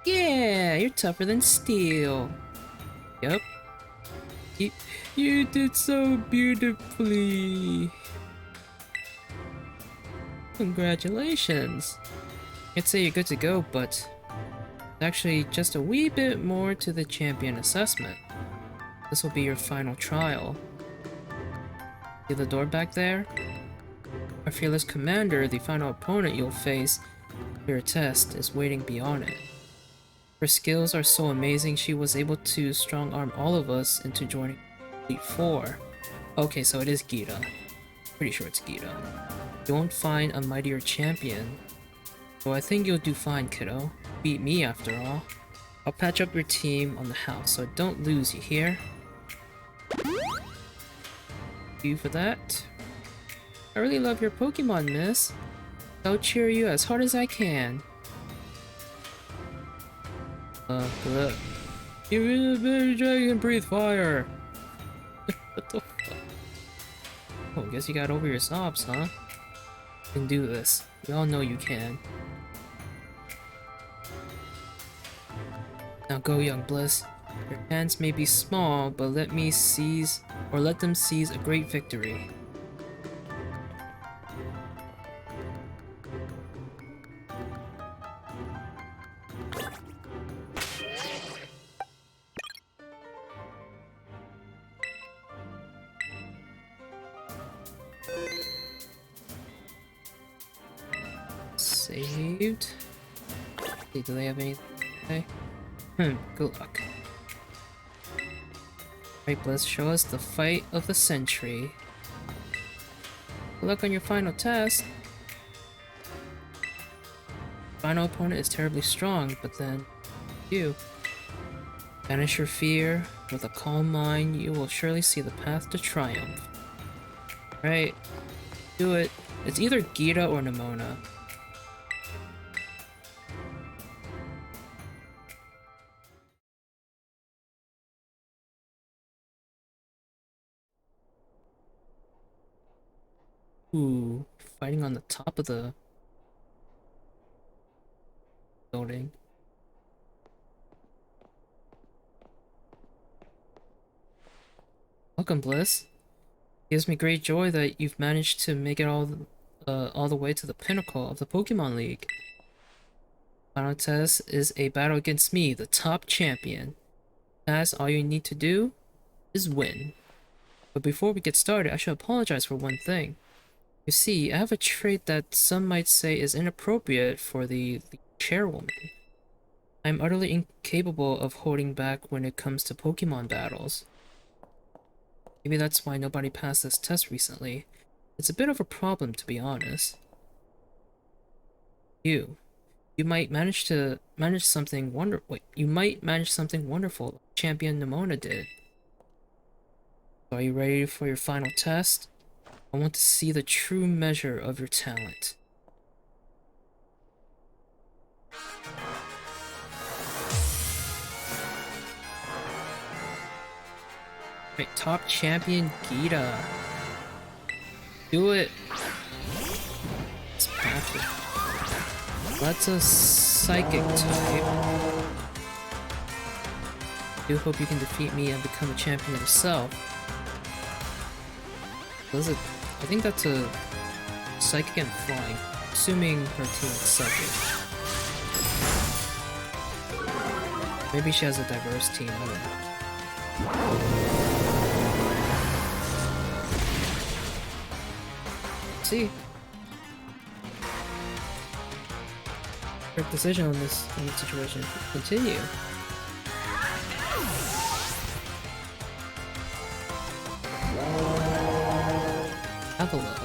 Yeah, you're tougher than steel. Yup. You did so beautifully. Congratulations. I'd say you're good to go, but there's actually just a wee bit more to the champion assessment. This will be your final trial. See the door back there? Our fearless commander, the final opponent you'll face for your test, is waiting beyond it. Her skills are so amazing she was able to strong-arm all of us into joining Elite Four. Okay, so it is Gita. Pretty sure it's Gita. You won't find a mightier champion. So I think you'll do fine, kiddo. Beat me after all. I'll patch up your team on the house, so don't lose, you hear? Thank you for that. I really love your Pokemon, miss. I'll cheer you as hard as I can. Good. You really baby dragon breathe fire! What the fuck? Oh, guess you got over your sobs, huh? You can do this. We all know you can. Now go, young Bliss. Your hands may be small, but let them seize a great victory. Saved. See, do they have anything? Okay. Good luck. Right, Bliss, show us the fight of the century. Good luck on your final test. Final opponent is terribly strong, but then you. Banish your fear. With a calm mind, you will surely see the path to triumph. Right. Do it. It's either Gita or Nimona. Ooh, fighting on the top of the building. Welcome, Bliss. It gives me great joy that you've managed to make it all the way to the pinnacle of the Pokemon League. Final test is a battle against me, the top champion. That's all you need to do is win. But before we get started, I should apologize for one thing. You see, I have a trait that some might say is inappropriate for the chairwoman. I'm utterly incapable of holding back when it comes to Pokemon battles. Maybe that's why nobody passed this test recently. It's a bit of a problem, to be honest. You might manage something wonderful. You might manage something wonderful, like Champion Nimona did. Are you ready for your final test? I want to see the true measure of your talent. Right, top champion Gita. Do it. It's perfect. That's a psychic type. I do hope you can defeat me and become a champion yourself. Does it? I think that's a psychic and flying, assuming her team is psychic. Maybe she has a diverse team, I don't know. See? Correct decision on this situation. Continue. Avalon.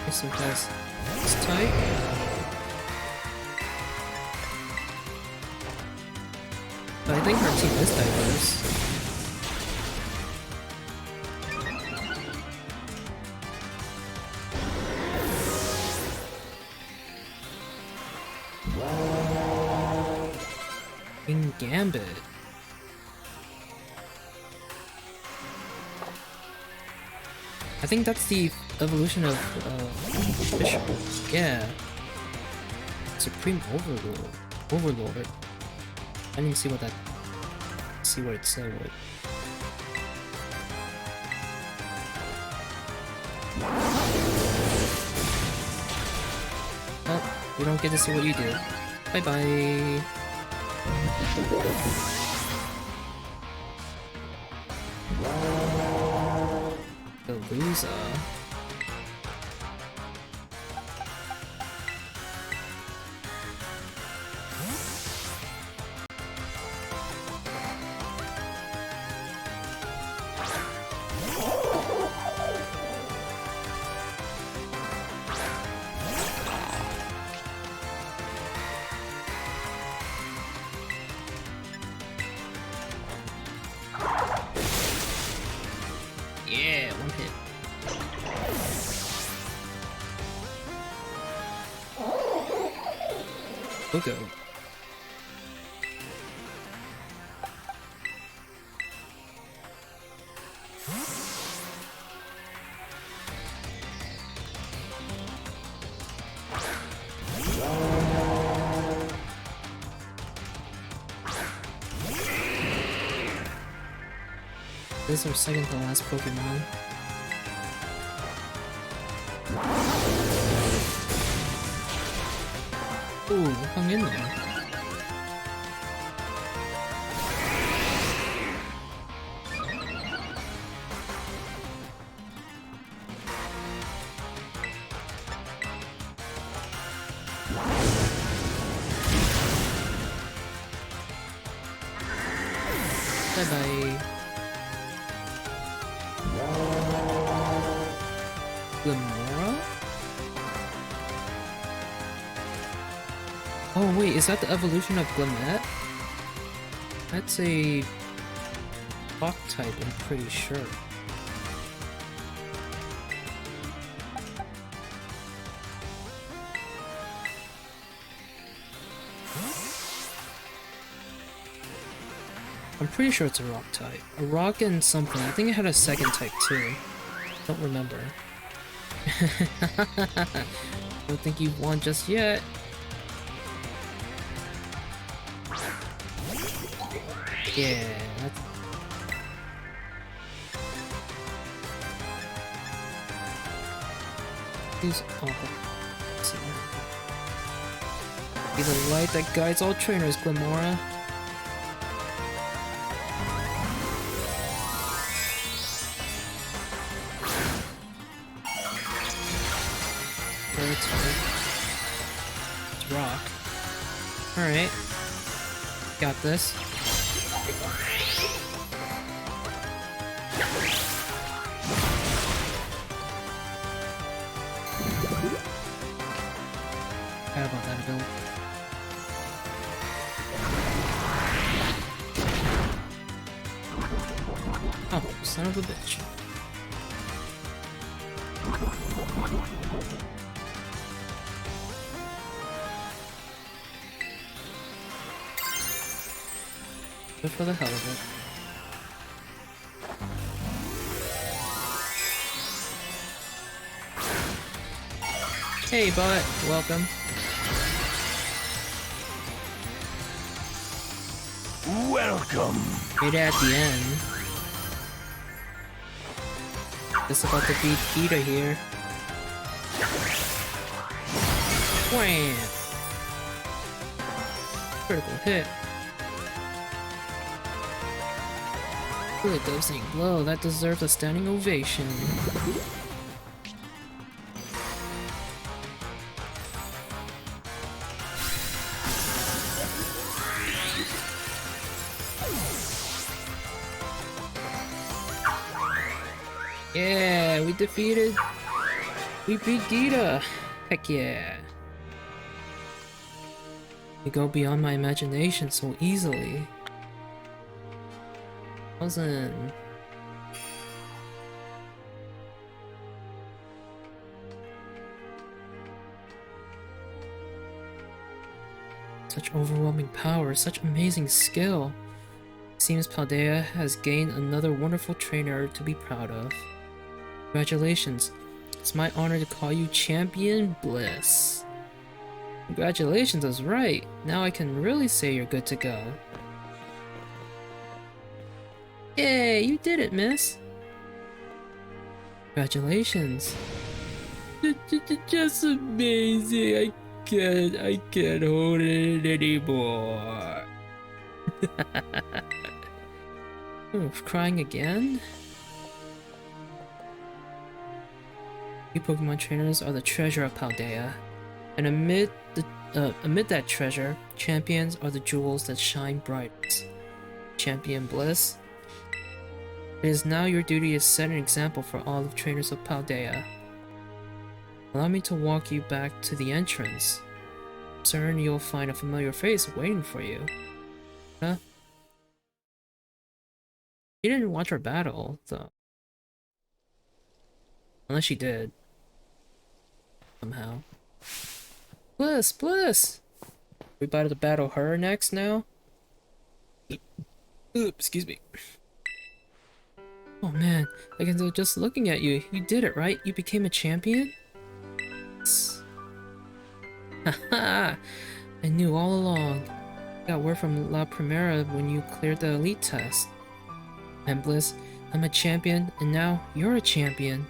This one has this type. But I think her team is diverse. King Gambit. I think that's the evolution of Bishop. Yeah. Supreme Overlord. I didn't see what that. See what it said. Well, we don't get to see what you do. Bye bye. The loser. Yeah, one hit. Go. This is our second to last Pokemon. Ooh, hung in there. Bye bye. Glimora? Oh wait, is that the evolution of Glimmet? That's a rock type, I'm pretty sure. I'm pretty sure it's a rock type. A rock and something. I think it had a second type too. Don't remember. Don't think you've won just yet. Yeah, that's... Who's... Oh, let's see. Be the light that guides all trainers, Glimora. It's rock. Alright. Got this. Forgot about that ability. Oh, son of a bitch. Just for the hell of it. Hey, bot, welcome. Welcome. Right at the end. Just about to beat Kita here. Wham! Critical hit. Really dosing blow. That deserves a standing ovation. Yeah, we beat Gita. Heck yeah. We go beyond my imagination so easily. 1000. Such overwhelming power, such amazing skill. Seems Paldea has gained another wonderful trainer to be proud of. Congratulations. It's my honor to call you Champion Bliss. Congratulations, that's right. Now I can really say you're good to go. Yay, you did it, miss. Congratulations. Just amazing. I can't hold it anymore. Oh, crying again? You Pokemon trainers are the treasure of Paldea, and amid that treasure, champions are the jewels that shine brightest. Champion Bliss, it is now your duty to set an example for all the trainers of Paldea. Allow me to walk you back to the entrance. Soon you'll find a familiar face waiting for you. Huh? You didn't watch our battle, though. Unless you did. Somehow. Bliss! We about to battle her next now? Oops, excuse me. Oh man, I can tell just looking at you. You did it, right? You became a champion? Haha! I knew all along. Got word from La Primera when you cleared the elite test. And Bliss, I'm a champion, and now you're a champion.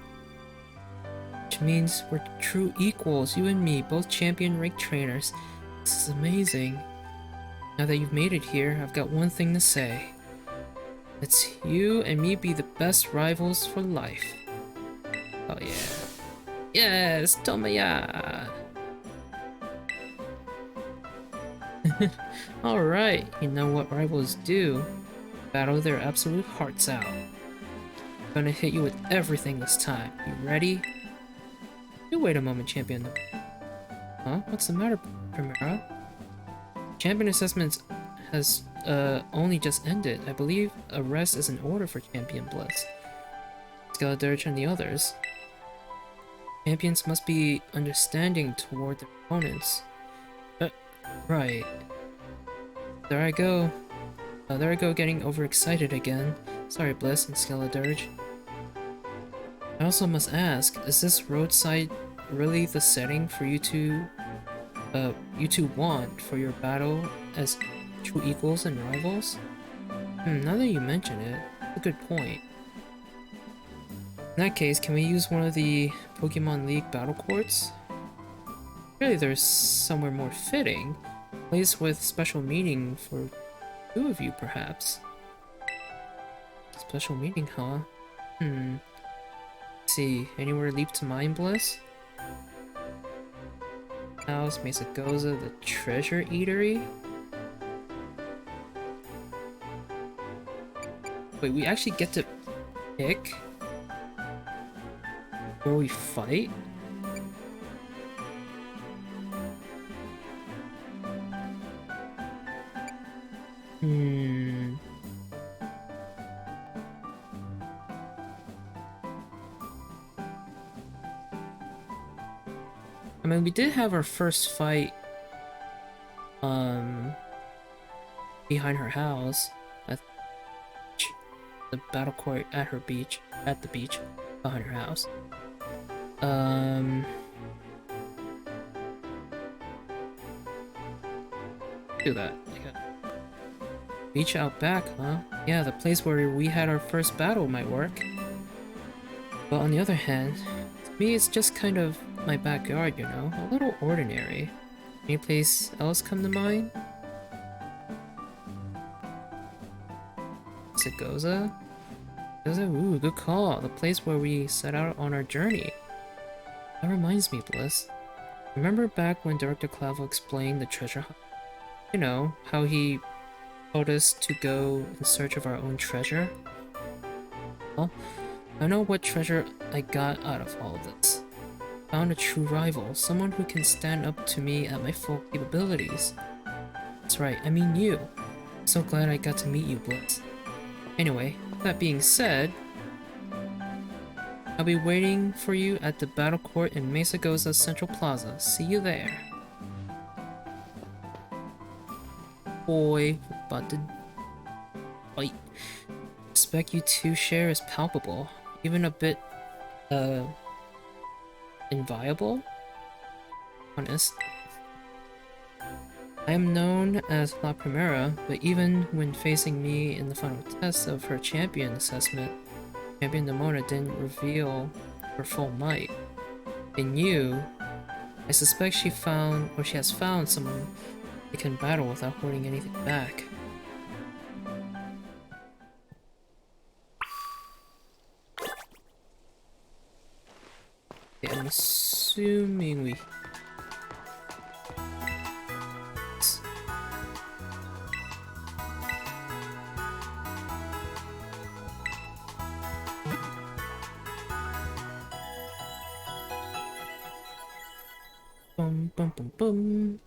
Which means we're true equals, you and me, both champion rank trainers. This is amazing. Now that you've made it here, I've got one thing to say. Let's you and me be the best rivals for life. Oh yeah. Yes, Tomaya! Alright, you know what rivals do. battle their absolute hearts out. Gonna hit you with everything this time. You ready? You wait a moment, champion. Huh? What's the matter, Primera? Champion assessments has only just ended. I believe a rest is in order for Champion Bliss, Skeledirge, and the others. Champions must be understanding toward their opponents. Right. There I go. There I go getting overexcited again. Sorry, Bliss and Skeledirge. I also must ask, is this roadside really the setting for you two want for your battle as true equals and rivals? Now that you mention it, that's a good point. In that case, can we use one of the Pokemon League battle courts? Really, there's somewhere more fitting. A place with special meaning for two of you, perhaps. Special meaning, huh? Let's see, anywhere leap to mind, Bliss? House, Mesagoza, the Treasure Eatery? Wait, we actually get to pick where we fight? I mean, we did have our first fight, behind her house, at the battle court at the beach, behind her house. Do that. Beach out back, huh? Yeah, the place where we had our first battle might work. But on the other hand, to me it's just kind of my backyard, you know? A little ordinary. Any place else come to mind? Zagoza? Ooh, good call. The place where we set out on our journey. That reminds me, Bliss. Remember back when Director Clavo explained the treasure hunt? You know, how he told us to go in search of our own treasure? Well, I know what treasure I got out of all of this. Found a true rival, someone who can stand up to me at my full capabilities. That's right, I mean you. I'm so glad I got to meet you, Bliss. Anyway, that being said, I'll be waiting for you at the battle court in Mesagoza Central Plaza. See you there. Boy, about to fight. Respect you two share is palpable, even a bit, inviolable? Honest. I am known as La Primera, but even when facing me in the final test of her champion assessment, Champion Nemona didn't reveal her full might. In you, I suspect she has found someone they can battle without holding anything back. Okay, I'm assuming we... Bum bum bum bum.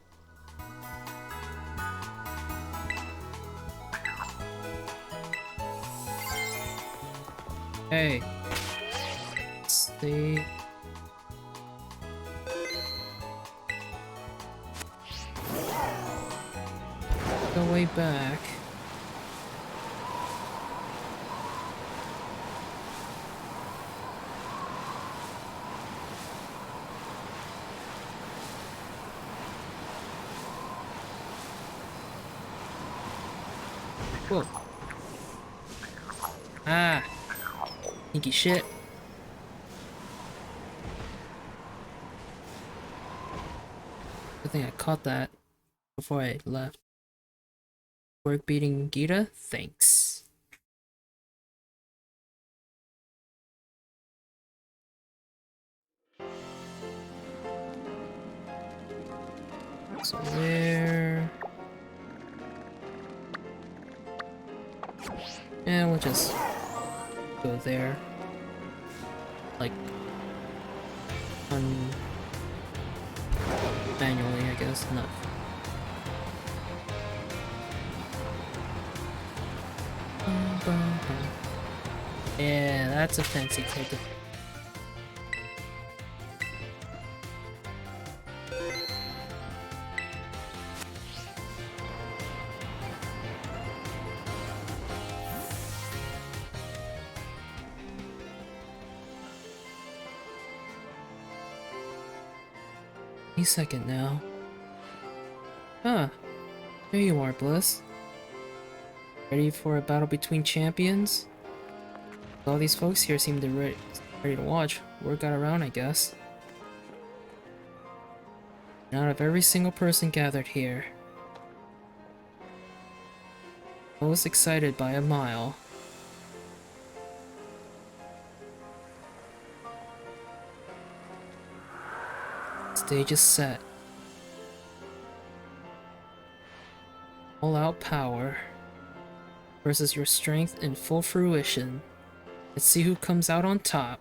Hey. Stay. Go way back. Whoa. Ah. Sneaky shit. Good thing I caught that before I left. Work beating Gita? Thanks. So there... And we'll just go there. Like, manually, I guess, not. Yeah, that's a fancy ticket. Any second now. Huh. There you are, Bliss. Ready for a battle between champions? All these folks here seem to ready to watch. Word got around, I guess. And out of every single person gathered here, most excited by a mile. Stage is set. All out power versus your strength in full fruition. Let's see who comes out on top.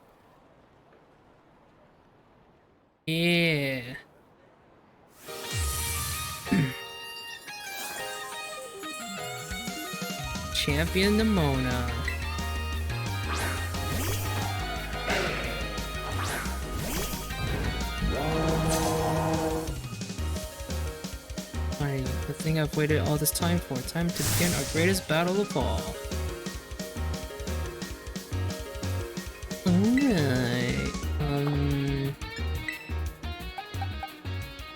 Yeah. Champion Nemona. Finally, the thing I've waited all this time for. Time to begin our greatest battle of all. Alright.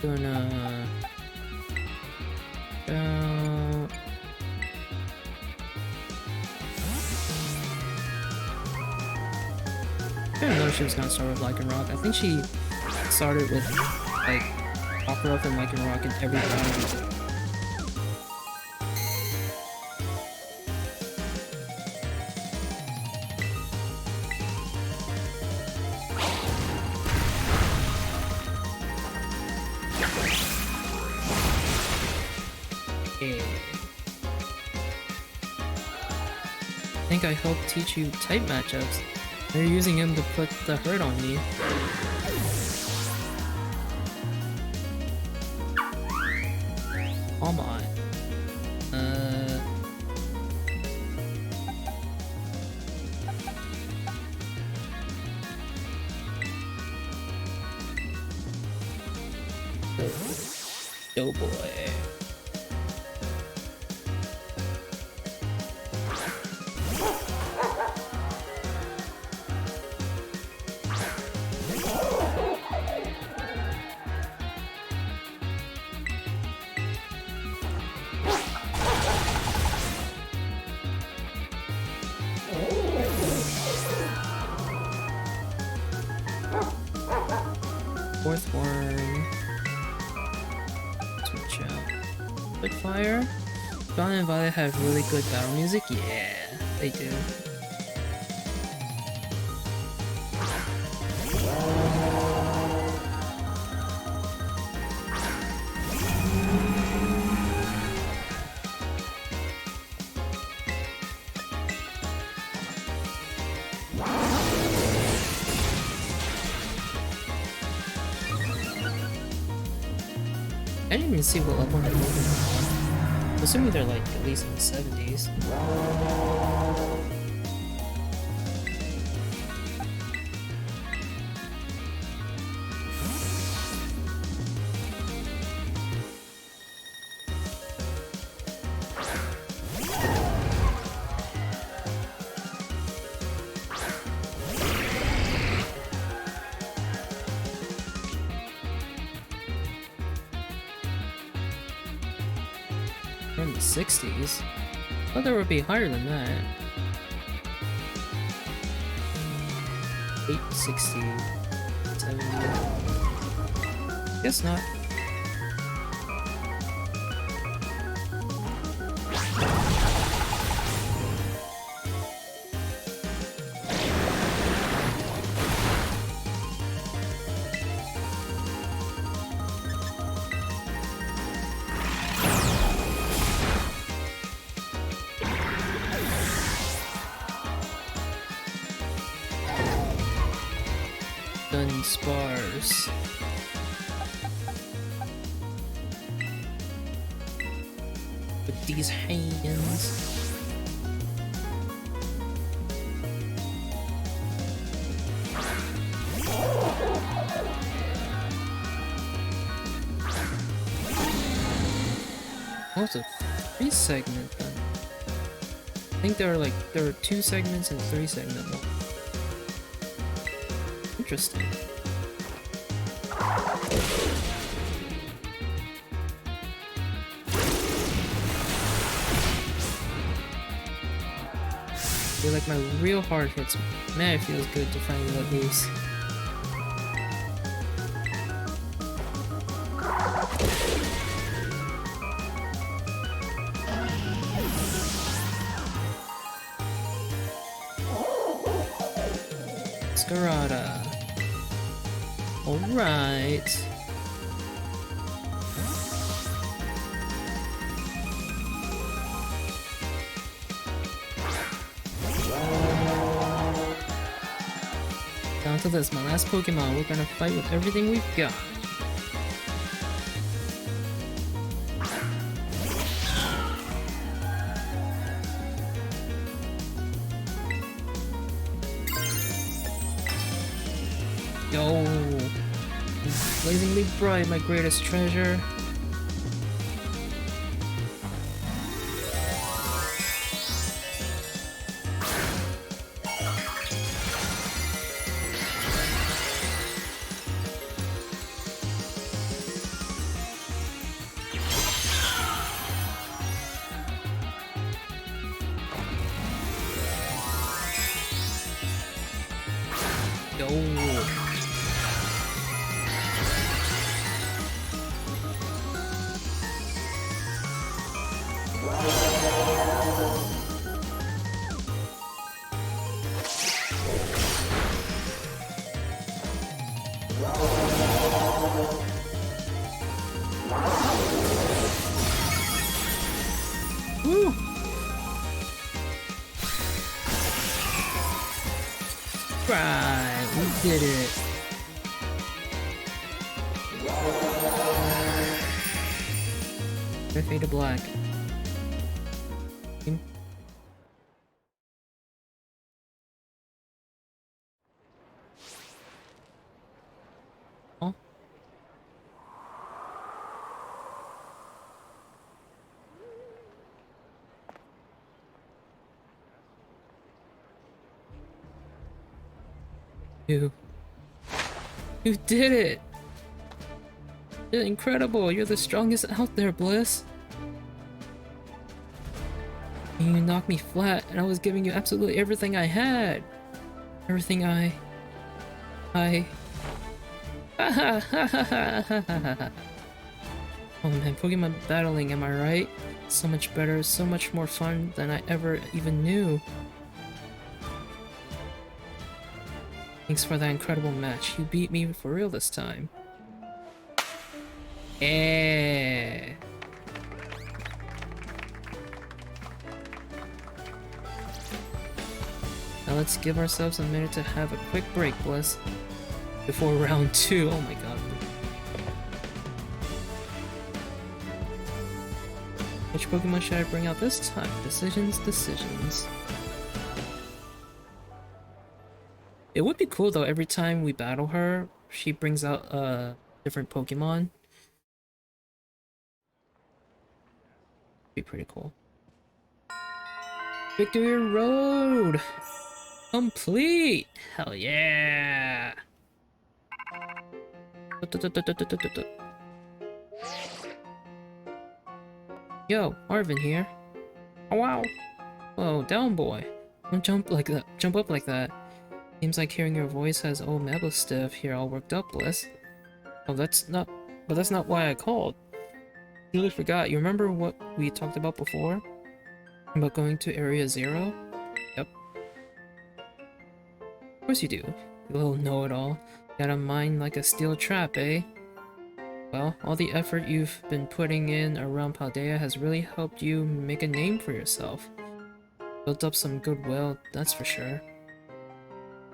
Gonna... I didn't know she was gonna start with Lycanroc. I think she started with, like, Rockruff and Lycanroc in every round. Yeah. I think I helped teach you type matchups. They're using him to put the hurt on me. Come on. Oh boy. Fourth one. Switch out. Quickfire. Dawn and Violet have really good battle music. Yeah, they do. I didn't even see what level they're moving on. I'm assuming they're like at least in the 70s. We're in the 60s. I thought they would be higher than that. 860, 70. Guess not. Dunsparce. With these hands. Oh, it's a 3 segment then. I think there are 2 segments and 3 segment. Interesting. I feel like my real hard hits. Man, it feels good to finally let loose. Scarada. Alright. Down to this, my last Pokemon. We're gonna fight with everything we've got. Yo! Blazingly bright, my greatest treasure. Yo! Woo! Right, we did it. Fade to black. Oh. You did it! You're incredible! You're the strongest out there, Bliss! And you knocked me flat, and I was giving you absolutely everything I had! Everything I... Oh man, Pokemon battling, am I right? So much better, so much more fun than I ever even knew. Thanks for that incredible match. You beat me for real this time. Yeah. Now let's give ourselves a minute to have a quick break, Bliss. Before round 2. Oh my god. Which Pokemon should I bring out this time? Decisions. It would be cool though, every time we battle her, she brings out a different Pokemon. Be pretty cool. Victory Road! Complete! Hell yeah! Yo, Arvin here. Oh wow! Whoa, down boy. Don't jump like that. Jump up like that. Seems like hearing your voice has old Mabelstiff here all worked up, Bliss. Oh, that's not why I called. Really forgot. You remember what we talked about before? About going to Area Zero? Yep. Of course you do. You little know-it-all. Got a mind like a steel trap, eh? Well, all the effort you've been putting in around Paldea has really helped you make a name for yourself. Built up some goodwill, that's for sure.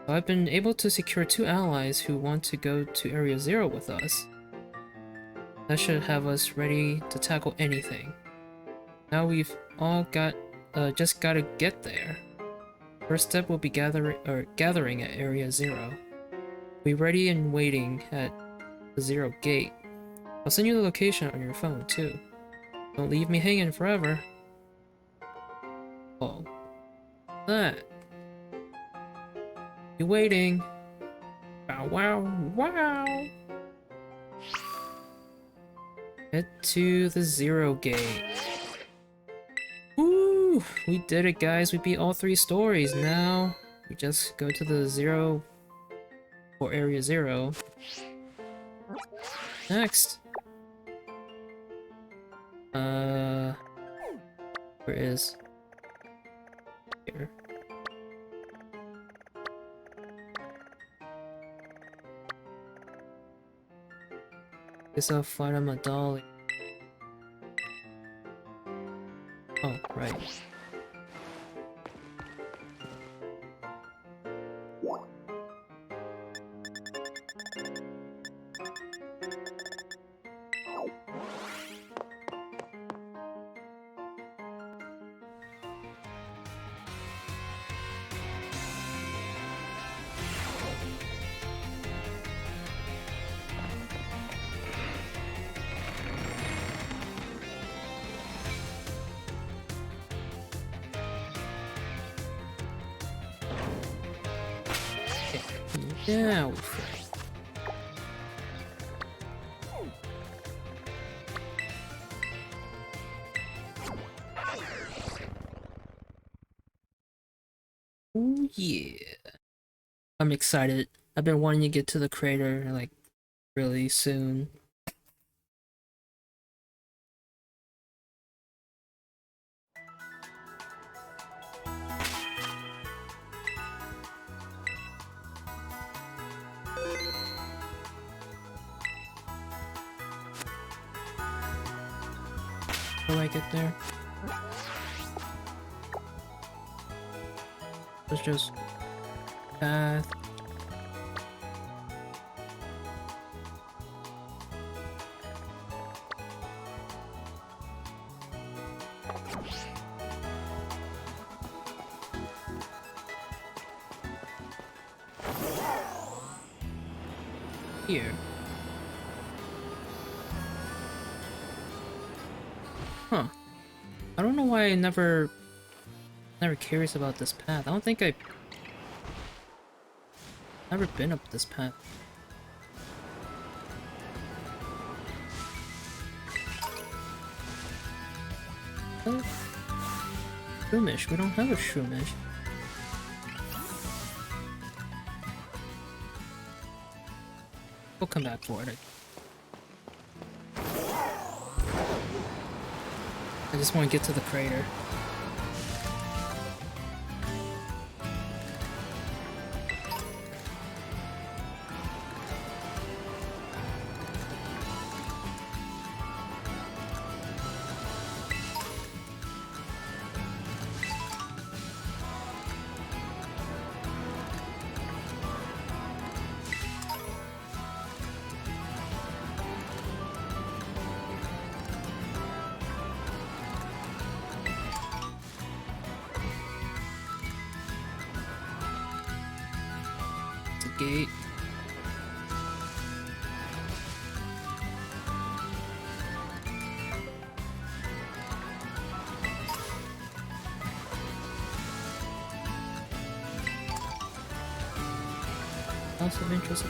I've been able to secure 2 allies who want to go to Area Zero with us. That should have us ready to tackle anything. Now we've all just gotta get there. First step will be gathering at Area Zero. Be ready and waiting at the Zero Gate. I'll send you the location on your phone too. Don't leave me hanging forever. Oh. That. You waiting? Wow, wow, wow! Head to the Zero Gate. Woo! We did it, guys. We beat all 3 stories. Now we just go to the Zero or Area Zero. Next. Where is here? Guess I'll fight on my dolly. Oh, right. Yeah, we fight. Oh yeah. I'm excited. I've been wanting to get to the crater like really soon. How do I get there? Let's just path. Here. Huh. I don't know why I never curious about this path. I don't think I've never been up this path. Oh. Shroomish. We don't have a Shroomish. We'll come back for it. I just want to get to the crater. Gate. Lots of interest.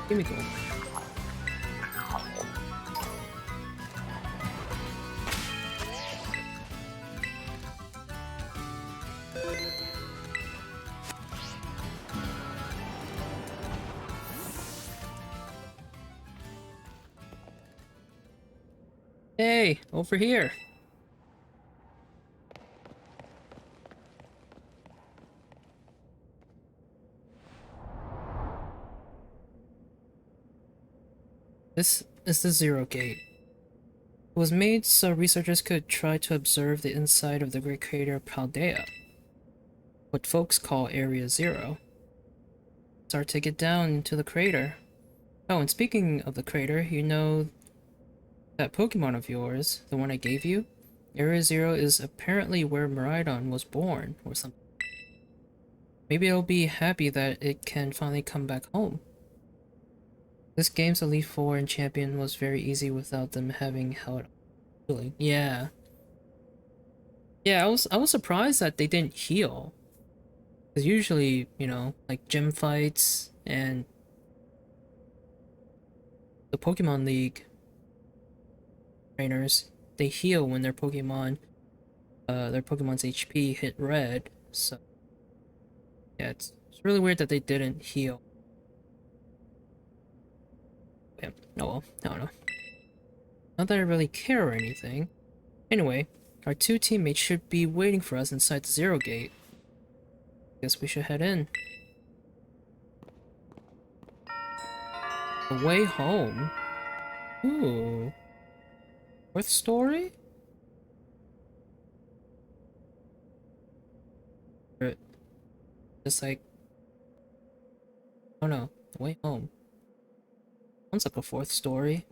Give me gold. Hey, over here. This is the Zero Gate. It was made so researchers could try to observe the inside of the great crater Paldea, what folks call Area Zero. Start to get down into the crater. Oh, and speaking of the crater, you know that Pokemon of yours, the one I gave you? Area Zero is apparently where Miraidon was born, or something. Maybe I'll be happy that it can finally come back home. This game's Elite Four and Champion was very easy without them having held. Really? Yeah. Yeah, I was surprised that they didn't heal. Because usually, you know, like gym fights and the Pokemon League trainers, they heal when their Pokemon's HP hit red. So yeah, it's really weird that they didn't heal. Yeah, oh well, I don't know. Not that I really care or anything. Anyway, our two teammates should be waiting for us inside the Zero Gate. Guess we should head in. The way home? Ooh. Fourth story? Or just like... oh no, the way home. Sounds like a fourth story.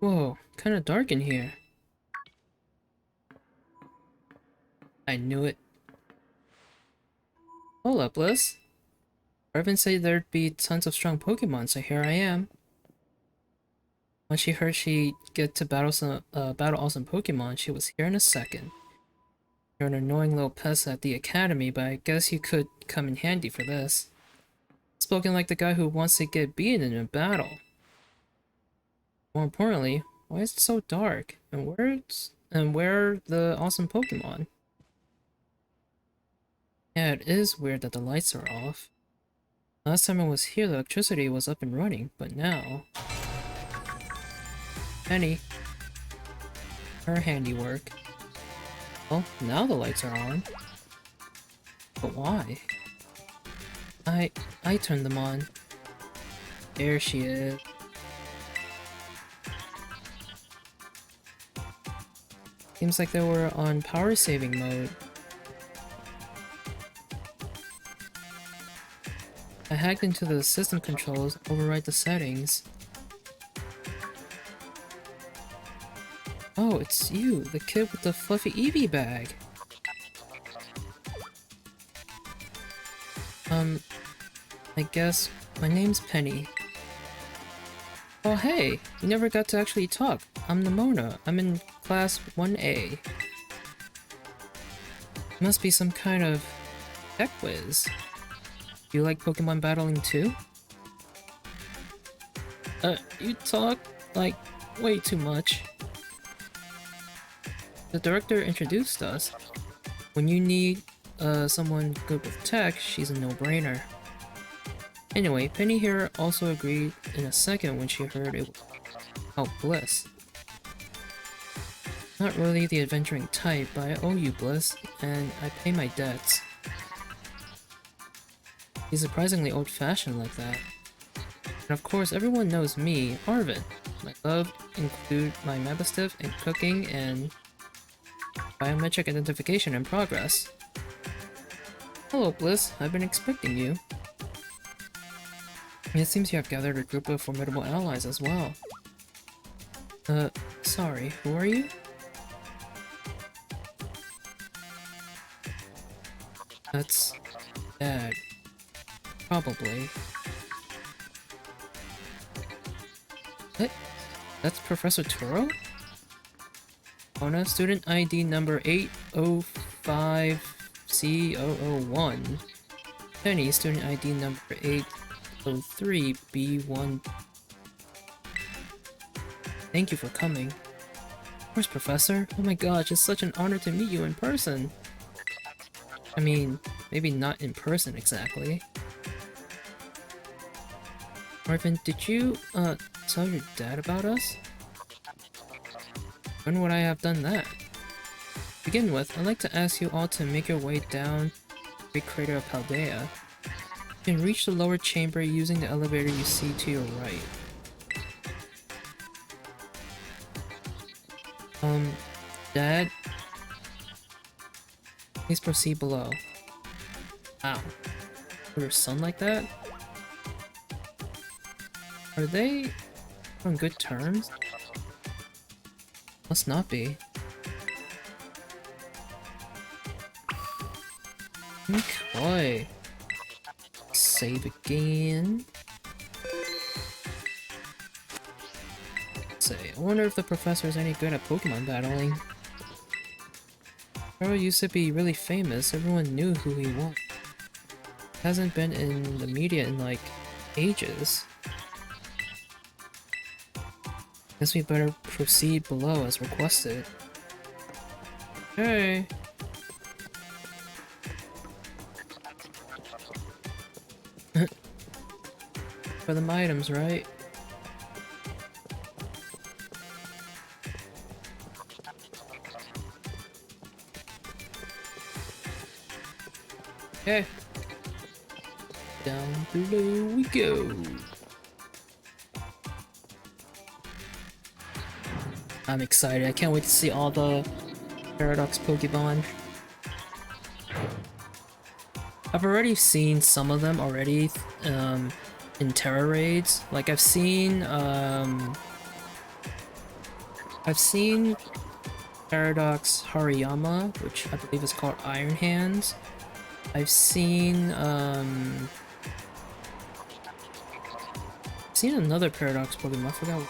Whoa, kinda dark in here. I knew it. Hold up, Liz. Arvin said there'd be tons of strong Pokemon, so here I am. When she heard she'd get to battle awesome Pokemon, she was here in a second. You're an annoying little pest at the academy, but I guess you could come in handy for this. Spoken like the guy who wants to get beaten in a battle. More importantly, why is it so dark? And where are the awesome Pokemon? Yeah, it is weird that the lights are off. Last time I was here, the electricity was up and running, but now... Penny. Her handiwork. Well, now the lights are on. But why? I turned them on. There she is. Seems like they were on power saving mode. I hacked into the system controls, override the settings. Oh, it's you, the kid with the fluffy Eevee bag. I guess my name's Penny. Oh hey, we never got to actually talk. I'm Nemona. I'm in class 1A. Must be some kind of tech whiz. Do you like Pokemon battling too? You talk, like, way too much. The director introduced us. When you need, someone good with tech, she's a no-brainer. Anyway, Penny here also agreed in a second when she heard it would help Bliss. Not really the adventuring type, but I owe you, Bliss, and I pay my debts. He's surprisingly old-fashioned like that. And of course, everyone knows me, Arvin. My love include my Mastiff and cooking and biometric identification in progress. Hello, Bliss. I've been expecting you. It seems you have gathered a group of formidable allies as well. Sorry, who are you? That's... Dad. Probably. What? That's Professor Turo? Ona, student ID number 805C001. Penny, student ID number 803B1. Thank you for coming. Of course, Professor. Oh my gosh, it's such an honor to meet you in person. I mean, maybe not in person exactly. Marvin, did you, tell your dad about us? When would I have done that? To begin with, I'd like to ask you all to make your way down the Great Crater of Paldea. You can reach the lower chamber using the elevator you see to your right. Dad? Please proceed below. Ow. With your son like that? Are they on good terms? Must not be. Okay. Save again. Let's see. I wonder if the professor is any good at Pokemon battling. Taro used to be really famous. Everyone knew who he was. Hasn't been in the media in like ages. Guess we better proceed below as requested. Okay. For them items, right? Okay. Down below we go. I'm excited. I can't wait to see all the Paradox Pokemon. I've already seen some of them already in Terra raids. Like I've seen Paradox Hariyama, which I believe is called Iron Hands. I've seen another Paradox Pokemon. I forgot.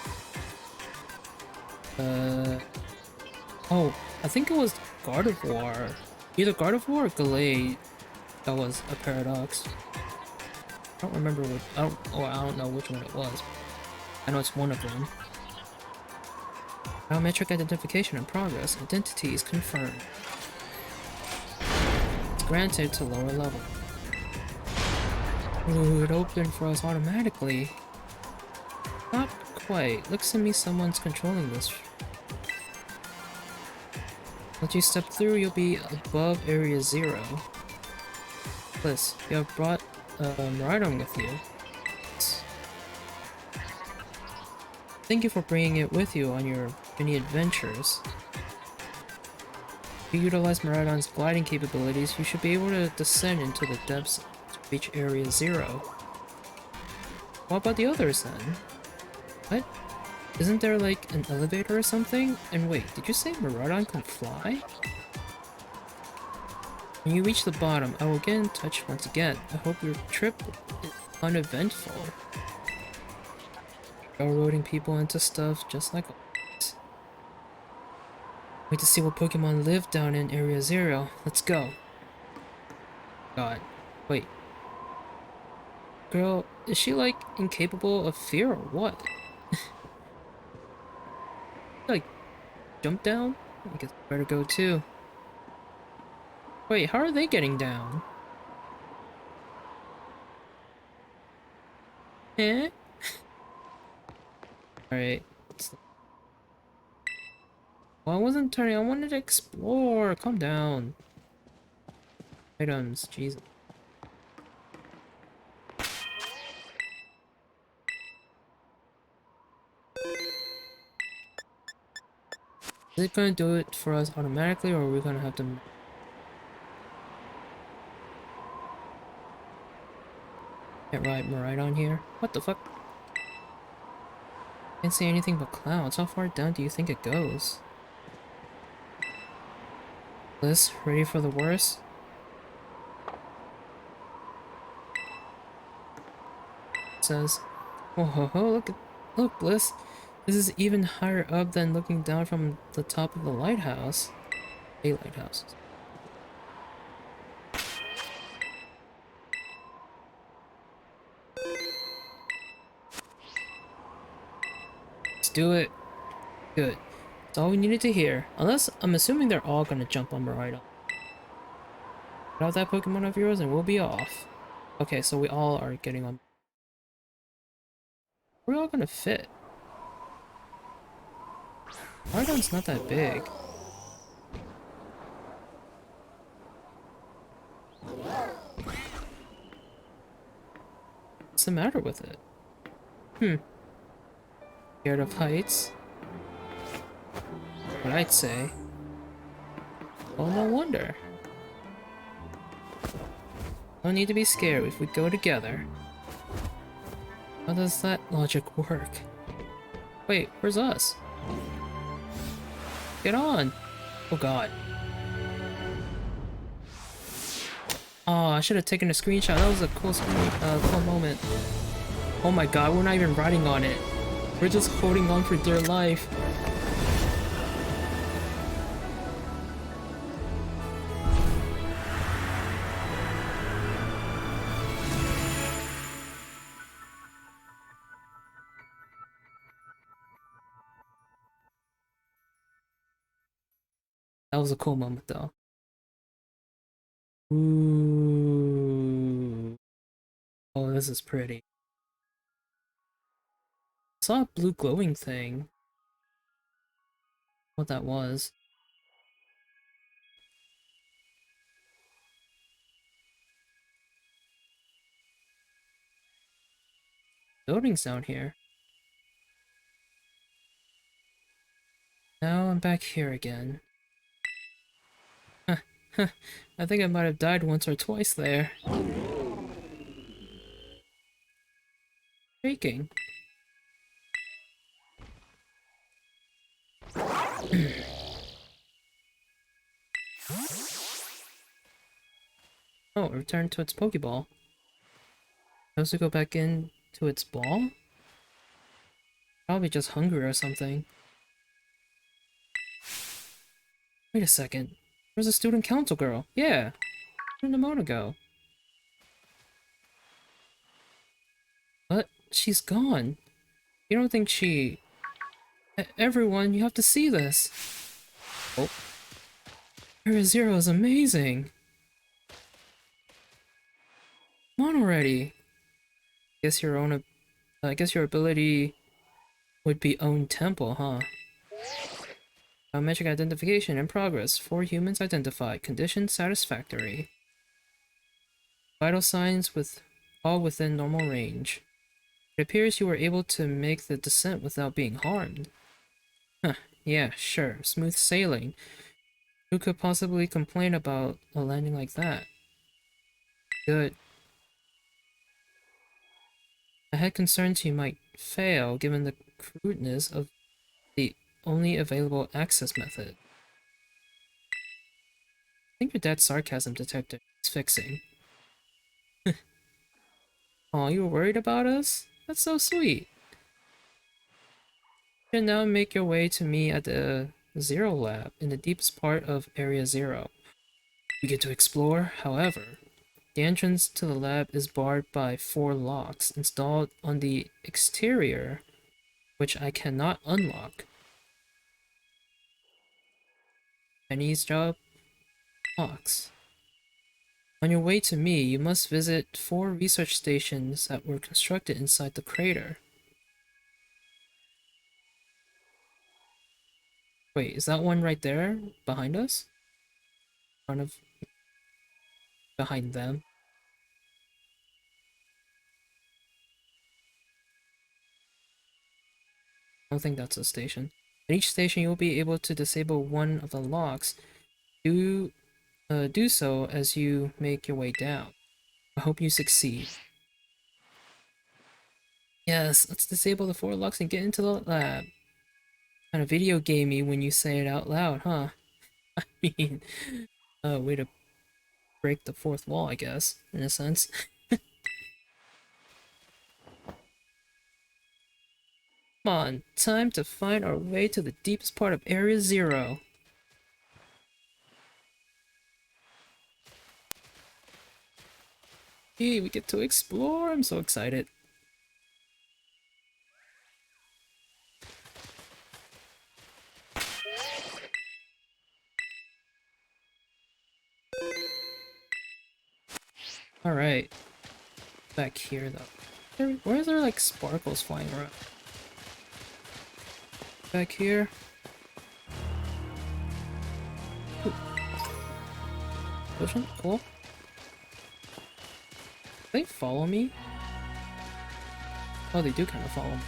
Oh, I think it was Gardevoir. Either Gardevoir or Gallade. That was a Paradox. I don't remember what. I don't know which one it was. I know it's one of them. Biometric identification in progress. Identity is confirmed. It's granted to lower level. Ooh, it opened for us automatically. Not quite. Looks to me someone's controlling this. Once you step through, you'll be above Area 0. Bliss, you have brought Miraidon with you. Thank you for bringing it with you on your many adventures. If you utilize Miraidon's gliding capabilities, you should be able to descend into the depths to reach Area 0. What about the others then? What? Isn't there like an elevator or something? And wait, did you say Miraidon can fly? When you reach the bottom, I will get in touch once again. I hope your trip is uneventful. Railroading people into stuff just like always. Wait to see what Pokemon live down in Area 0. Let's go. God. Wait. Girl, is she like incapable of fear or what? Like, jump down? I guess I better go too. Wait, how are they getting down? Eh? Alright. Well, I wasn't turning, I wanted to explore. Calm down. Items, Jesus. Is it gonna do it for us automatically, or are we gonna have to... Can't ride Miraidon here? What the fuck? Can't see anything but clouds. How far down do you think it goes? Bliss, ready for the worst? It says, oh ho ho, look, Bliss. This is even higher up than looking down from the top of the lighthouse. A lighthouse. Let's do it. Good. That's all we needed to hear. Unless, I'm assuming they're all gonna jump on Miraidon. Get out that Pokemon of yours and we'll be off. Okay, so we all are getting on. We're all gonna fit. Miraidon's not that big. What's the matter with it? Scared of heights? What I'd say. Well, no wonder. No need to be scared if we go together. How does that logic work? Wait, where's us? Get on! Oh god. Oh, I should have taken a screenshot. That was a cool cool moment. Oh my god, we're not even riding on it. We're just holding on for dear life. That was a cool moment though. Ooh. Oh, this is pretty. I saw a blue glowing thing. What that was. Buildings down here. Now I'm back here again. I think I might have died once or twice there. Shaking. Oh, it returned to its Pokeball. Supposed to go back in to its ball? Probably just hungry or something. Wait a second. Where's the student council girl? Yeah, a moment ago. But she's gone. You don't think she... Everyone, you have to see this. Oh. Area Zero is amazing. Come on already. Guess I guess your ability would be own temple, huh? Biometric identification in progress. 4 humans identified. Condition satisfactory. Vital signs all within normal range. It appears you were able to make the descent without being harmed. Huh, yeah, sure. Smooth sailing. Who could possibly complain about a landing like that? Good. I had concerns you might fail given the crudeness of the only available access method. I think your dad's sarcasm detector is fixing. Aw, you were worried about us? That's so sweet. You can now make your way to me at the Zero Lab in the deepest part of Area Zero. We get to explore, however. The entrance to the lab is barred by 4 locks installed on the exterior, which I cannot unlock. Chinese job? Locks. On your way to me, you must visit 4 research stations that were constructed inside the crater. Wait, is that one right there? Behind us? Behind them? I don't think that's a station. At each station, you'll be able to disable one of the locks. Do so as you make your way down. I hope you succeed. Yes, let's disable the 4 locks and get into the lab. Kind of video gamey when you say it out loud, huh? I mean, way to break the 4th wall, I guess, in a sense. Come Come on, time to find our way to the deepest part of Area Zero. Hey, we get to explore. I'm so excited. Alright. Back here, though. Where is there, like, sparkles flying around? Back here. Ooh. Ocean? Cool. They follow me? Oh, they do kind of follow me.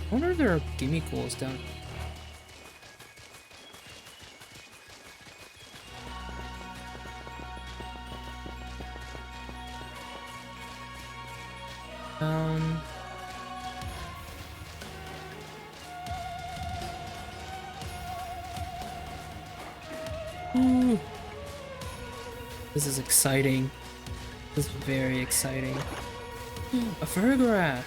I wonder if there are gimmicools down. Ooh. This is exciting. This is very exciting. A photograph.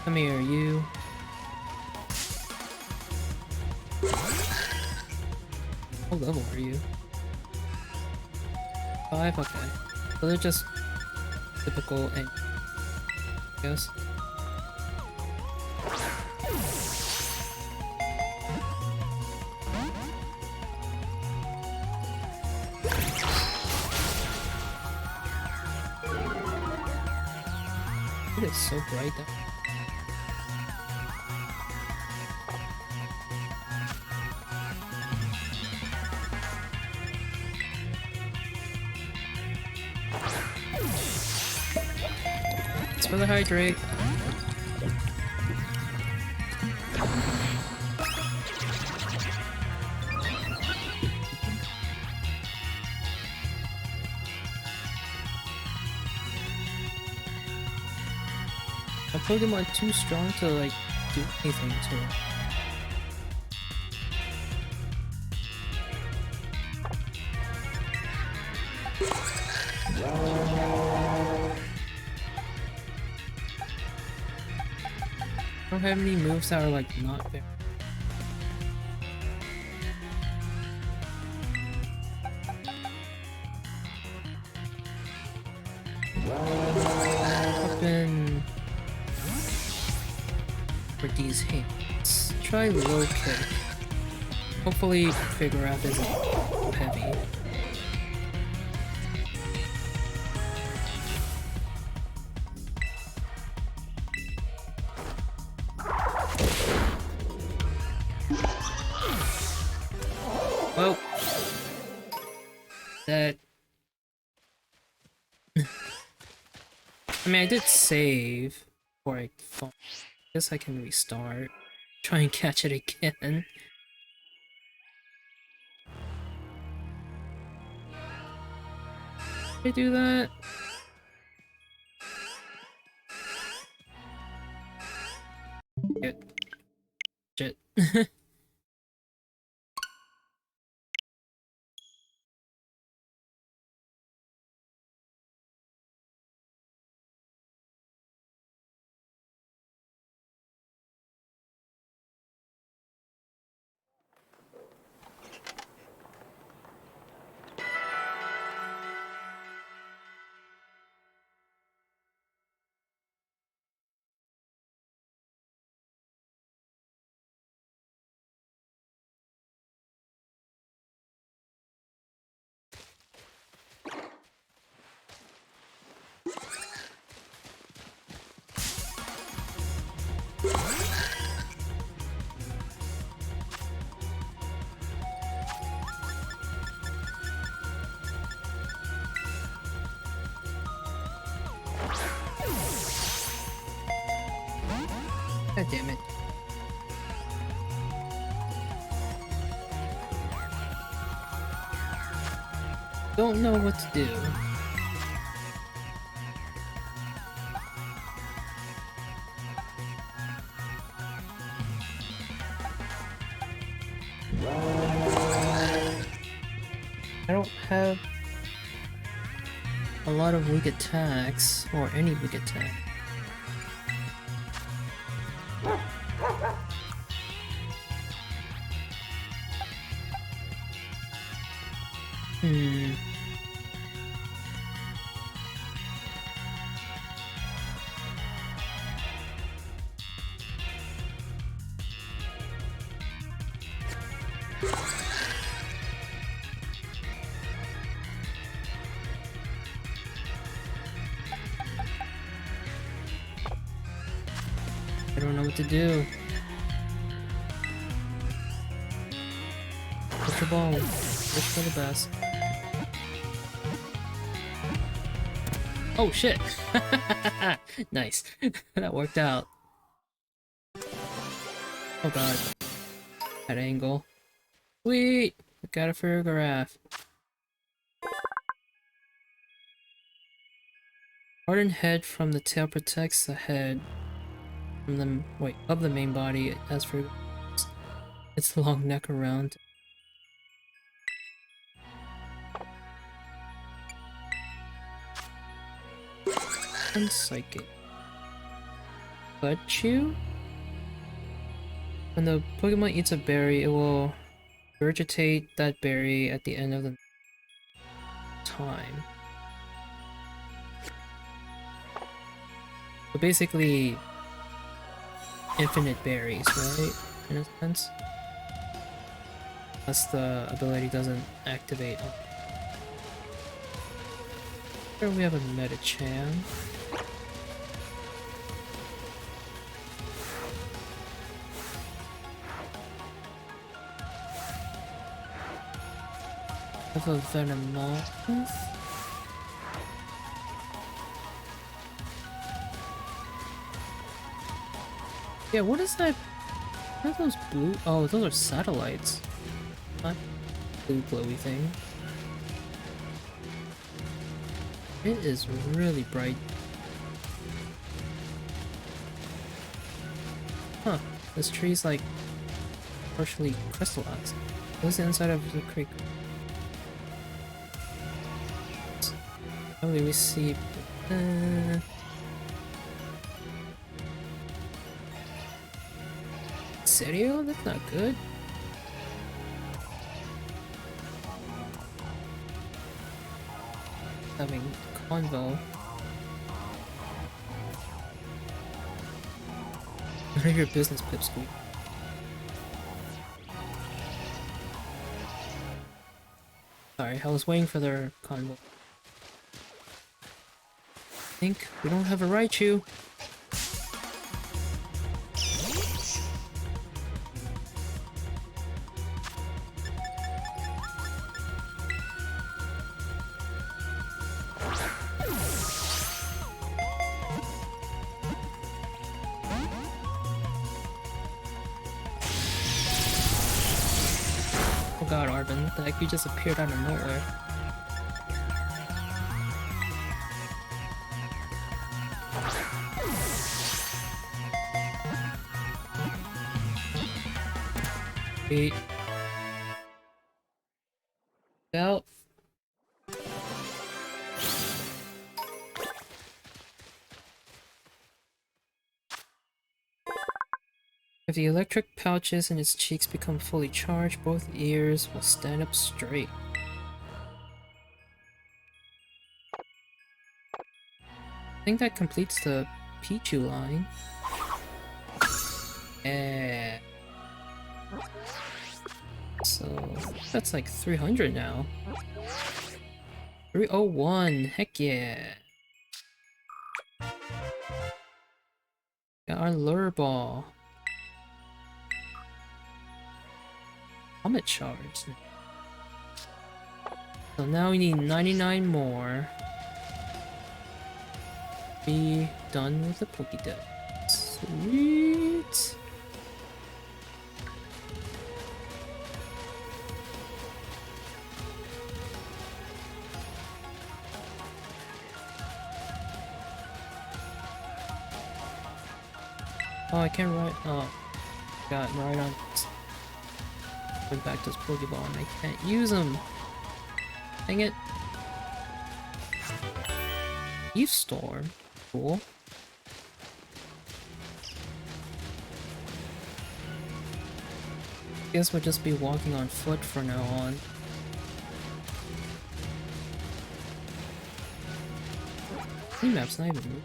Come here, you. What level are you? 5? Okay. So they're just typical and I guess. It is so bright though. It's for the hydrate. My Pokemon too strong to like do anything to it. I don't have any moves that are like not very. Open for these hands. Try low kick. Hopefully Figurath isn't heavy. Well, that. I mean, I did save before I fall. I guess I can restart. Try and catch it again. Did I do that? Shit. God damn it. Don't know what to do. I don't have a lot of weak attacks, or any weak attack. Hmm. I don't know what to do. Push the ball. Wish for the best. Oh shit! Nice. That worked out. Oh god. That angle. Sweet! I got it for a giraffe. Hardened head from the tail protects the head from the of the main body. As for its long neck around. And psychic. Bud Chew? When the Pokemon eats a berry, it will regurgitate that berry at the end of the time. So basically, infinite berries, right? In a sense. Unless the ability doesn't activate. Here we have a Metachan. Have a Venomoth. Yeah, what is that? What are those blue? Oh, those are satellites. Not blue glowy thing. It is really bright. Huh, this tree's like partially crystallized. What's the inside of the creek? How do we see? Serio? That's not good. Having convo. None of your business, Pipsqueak. Sorry, I was waiting for their convo. I think we don't have a Raichu. Oh god, Arvin, what the heck? You just appeared out of nowhere. Wait. Out. If the electric pouches in its cheeks become fully charged, both ears will stand up straight. I think that completes the Pichu line. Yeah. So that's like 300 now. 301, heck yeah. Got our lure ball. Comet charge. So now we need 99 more. Be done with the Pokédex. Sweet. Oh, I can't ride. Oh, got right on. Going back to this Pokeball and I can't use them. Dang it. Leaf Storm. Cool. Guess we'll just be walking on foot from now on. The map's not even moving.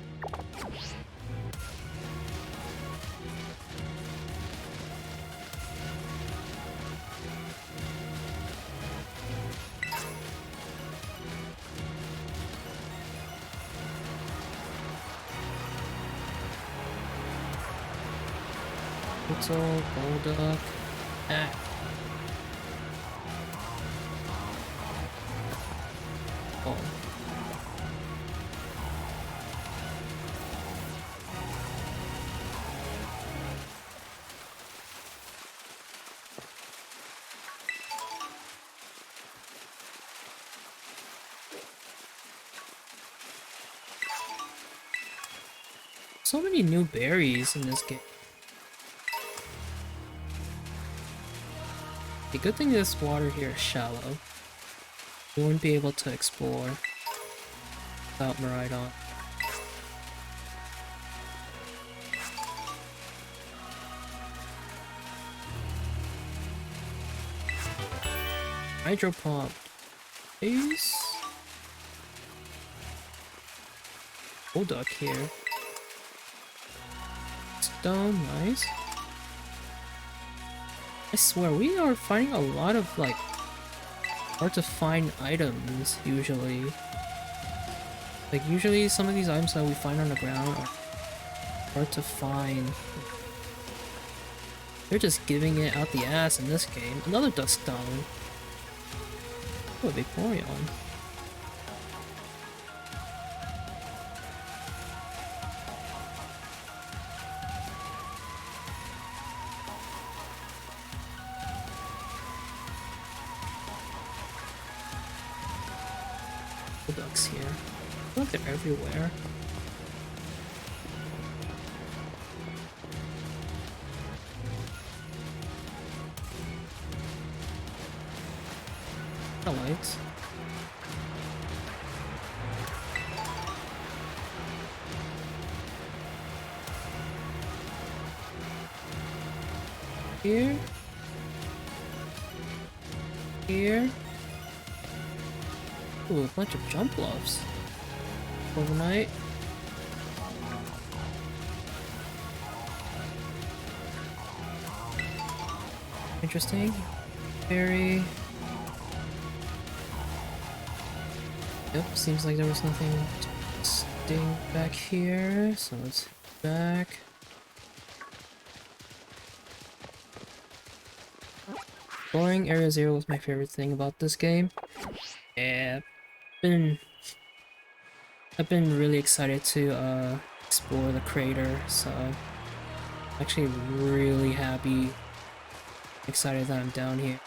Little Golduck. Ah. Oh. So many new berries in this game. The good thing this water here is shallow. We wouldn't be able to explore without Miraidon. Hydro Pump. Ace. Golduck here. Stone, nice. I swear, we are finding a lot of, like, hard to find items, usually. Like, usually some of these items that we find on the ground are hard to find. They're just giving it out the ass in this game. Another Duskstone. Oh, a Vaporeon. Ducks here. I feel like they're everywhere. The lights. Here. Here. Ooh, a bunch of jump bluffs. Overnight. Interesting. Very. Yep, seems like there was nothing interesting back here, so let's head back. Exploring Area Zero was my favorite thing about this game. Yeah, I've been really excited to explore the crater, so I'm actually really happy, excited that I'm down here.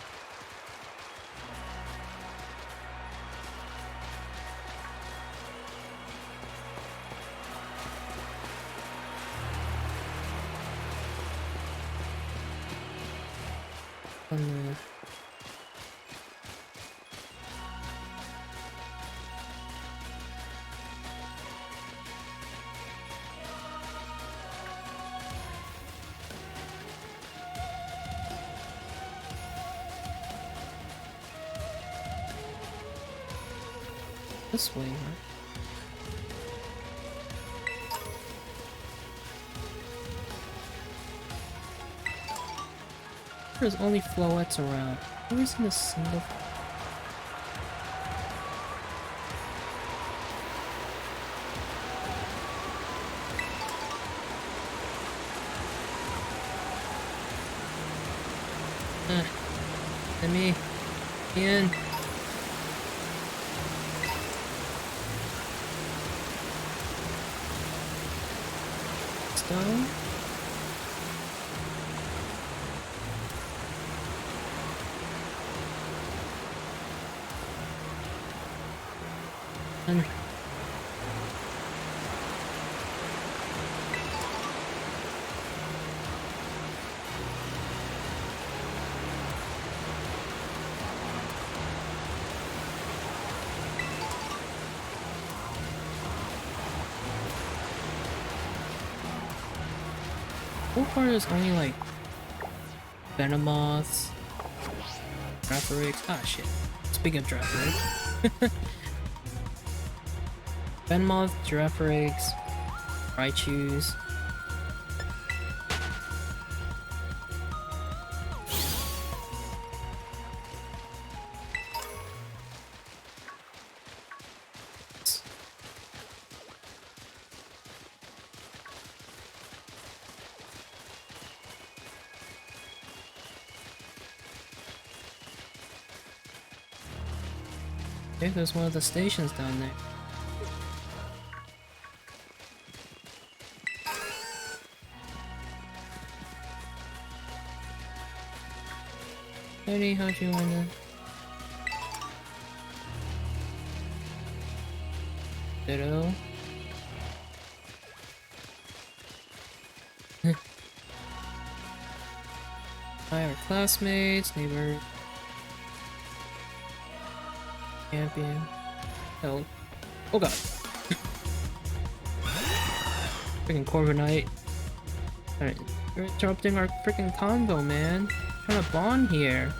This way, huh? There's only flowettes around. There isn't a single. Let me in. Stone. And So far there's only like Venomoths, Giraffarigs. Ah shit. Speaking of Giraffarigs. Venomoth, Giraffarigs, Raichus. Okay, there's one of the stations down there. Eddie, how'd you wanna... Ditto. Hi, our classmates, neighbor... Champion... Hell... Oh god! Freaking Corviknight. Alright, you're interrupting our freaking convo, man. Trying to bond here.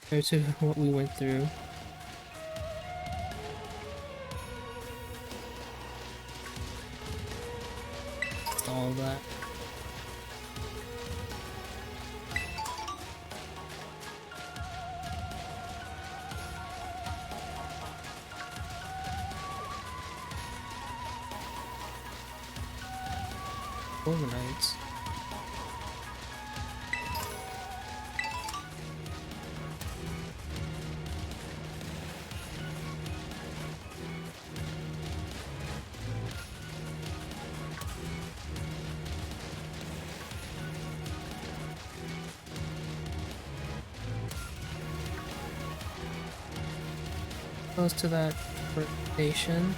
Compared to what we went through. Just all of that. Overnights. Close to that station.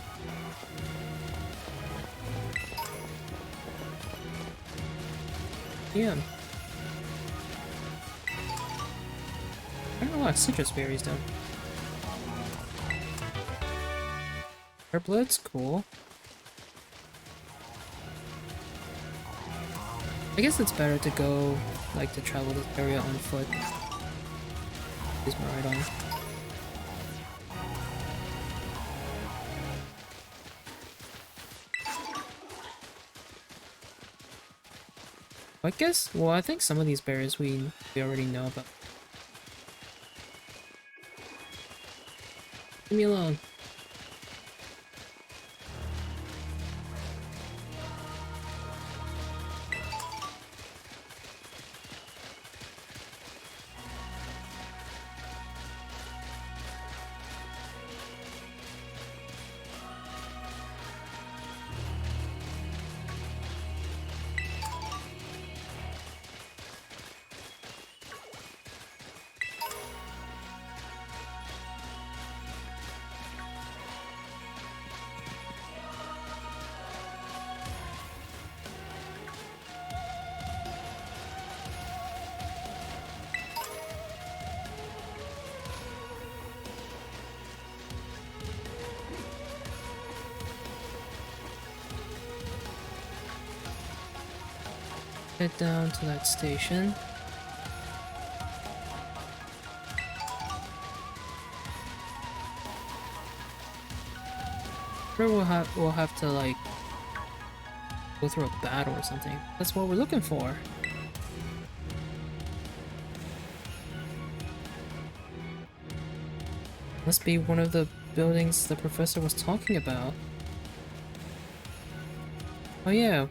Yeah. I got a lot of citrus berries though. Herblets, cool. I guess it's better to go, like, to travel this area on foot. Use my right on. I guess, well, I think some of these berries we already know about. Leave me alone. Head down to that station. Or we'll have to like go through a battle or something. That's what we're looking for. Must be one of the buildings the professor was talking about. Oh yeah,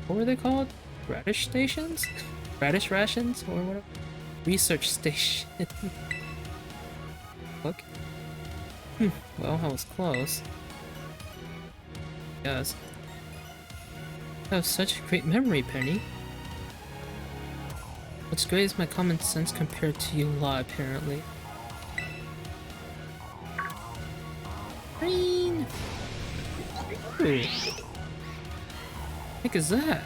what were they called? Radish stations? Radish rations or whatever? Research station. Look. Well, I was close. Yes. I have such a great memory, Penny. What's great is my common sense compared to you lot, apparently. Green! Ooh. What the heck is that?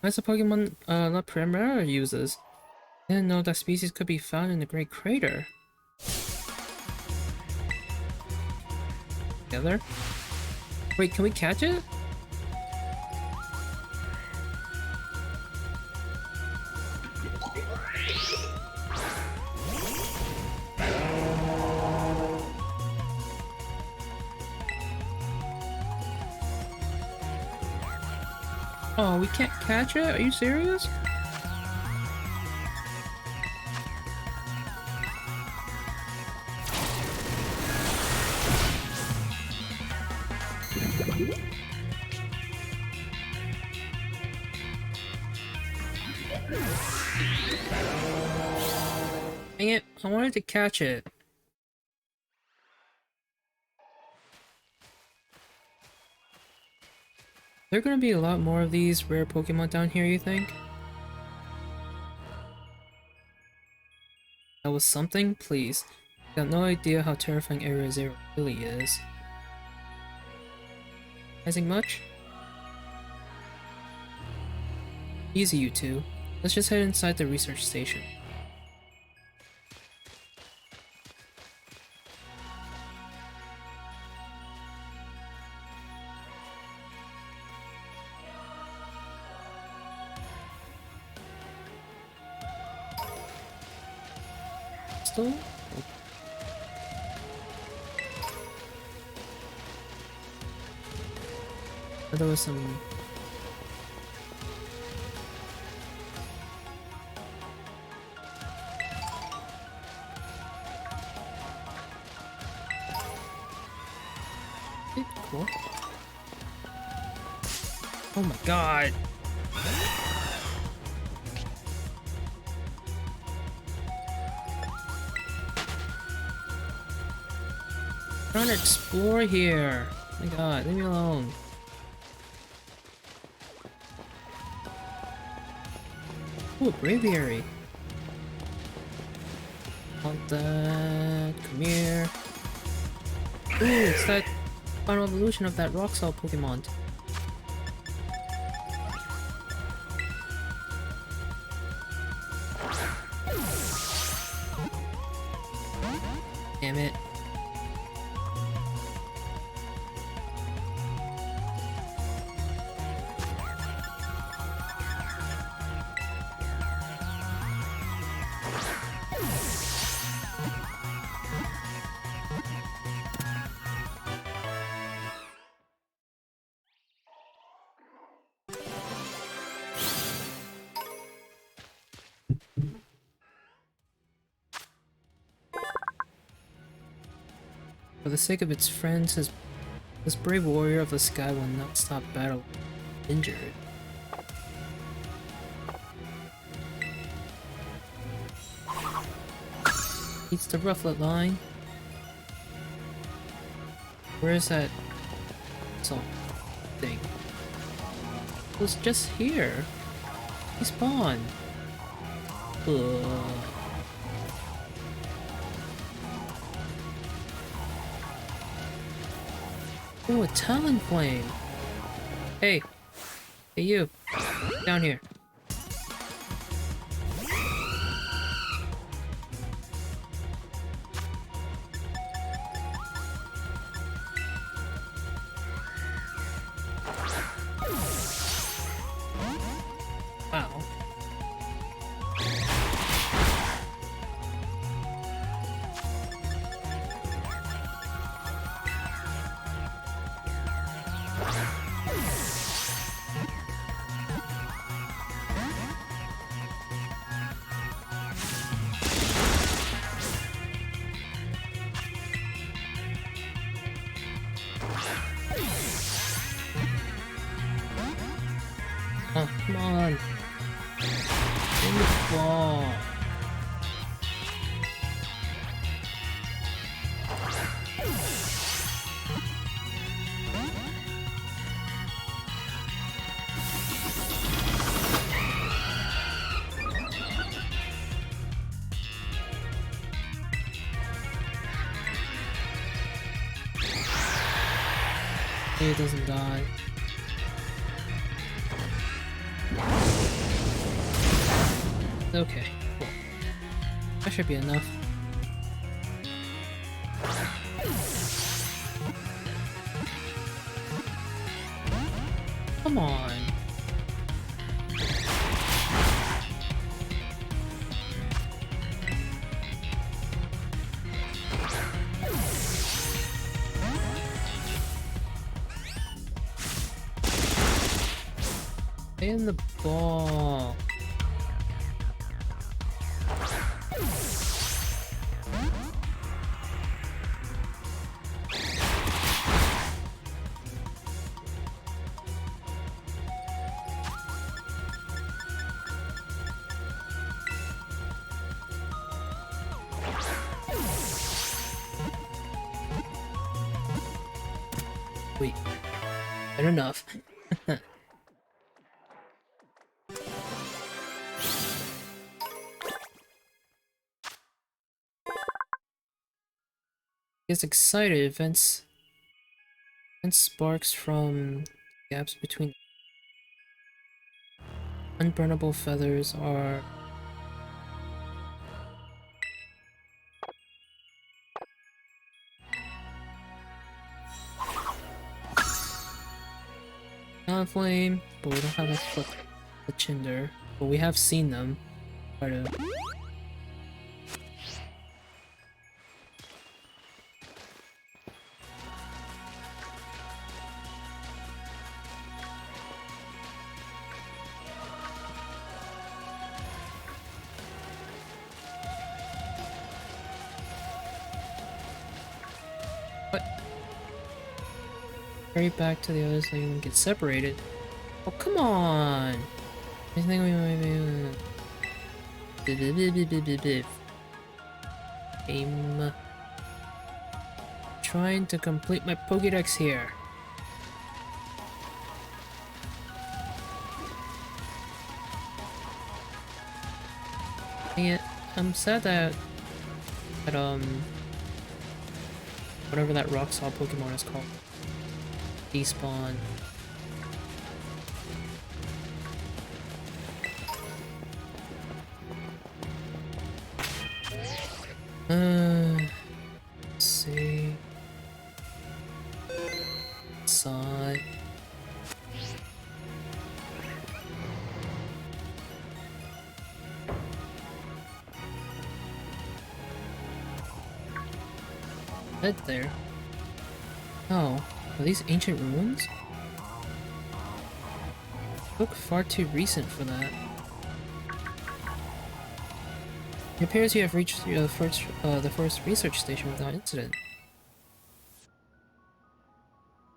That's a Pokemon La Primera uses. I didn't know that species could be found in the Great Crater. together. Wait, can we catch it? Oh, we can't catch it? Are you serious? Dang it, I wanted to catch it. There gonna be a lot more of these rare Pokemon down here, you think? That was something? Please. Got no idea how terrifying Area Zero really is. Rising much? Easy, you two. Let's just head inside the research station. Still? There was some... Okay, cool. Oh my god! I'm trying to explore here. Oh my god, leave me alone. Ooh, a Braviary. Want that. Come here. Ooh, it's that final evolution of that Roxal Pokemon. Damn it. For the sake of its friends, this brave warrior of the sky will not stop battle injured. Eats the rufflet line. Where is that song thing? It was just here. He spawned. Ugh. Ooh, a Talonflame! Hey! Hey you! Down here. Wow. Oh, come on. Give me the ball. It doesn't die. Okay, cool. That should be enough. come on. Stay in the ball. Wait, not enough. Gets excited. Events sparks from gaps between unburnable feathers are not flame, but we don't have a Chinder. But we have seen them. Try to hurry back to the other so you won't get separated. Oh, come on! I think we might be... I'm trying to complete my Pokédex here. Dang it. I'm sad that whatever that rock saw Pokemon is called. Despawn. Let's see. Sigh. Head there. Oh. Are these ancient ruins? Look far too recent for that. It appears you have reached the first research station without incident.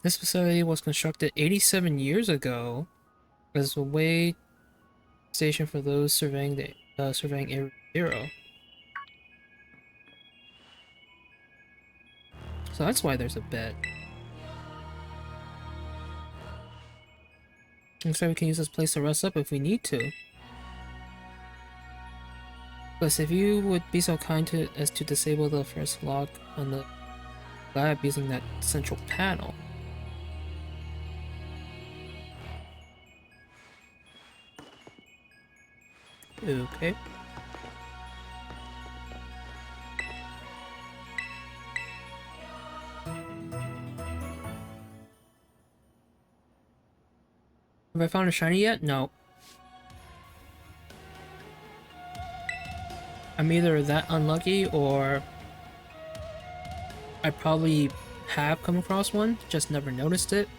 This facility was constructed 87 years ago as a way station for those surveying the surveying Area 0. So that's why there's a bed. Looks like we can use this place to rest up if we need to. Plus, if you would be so kind as to disable the first lock on the lab using that central panel. Okay. Have I found a shiny yet? No. I'm either that unlucky or I probably have come across one, just never noticed it.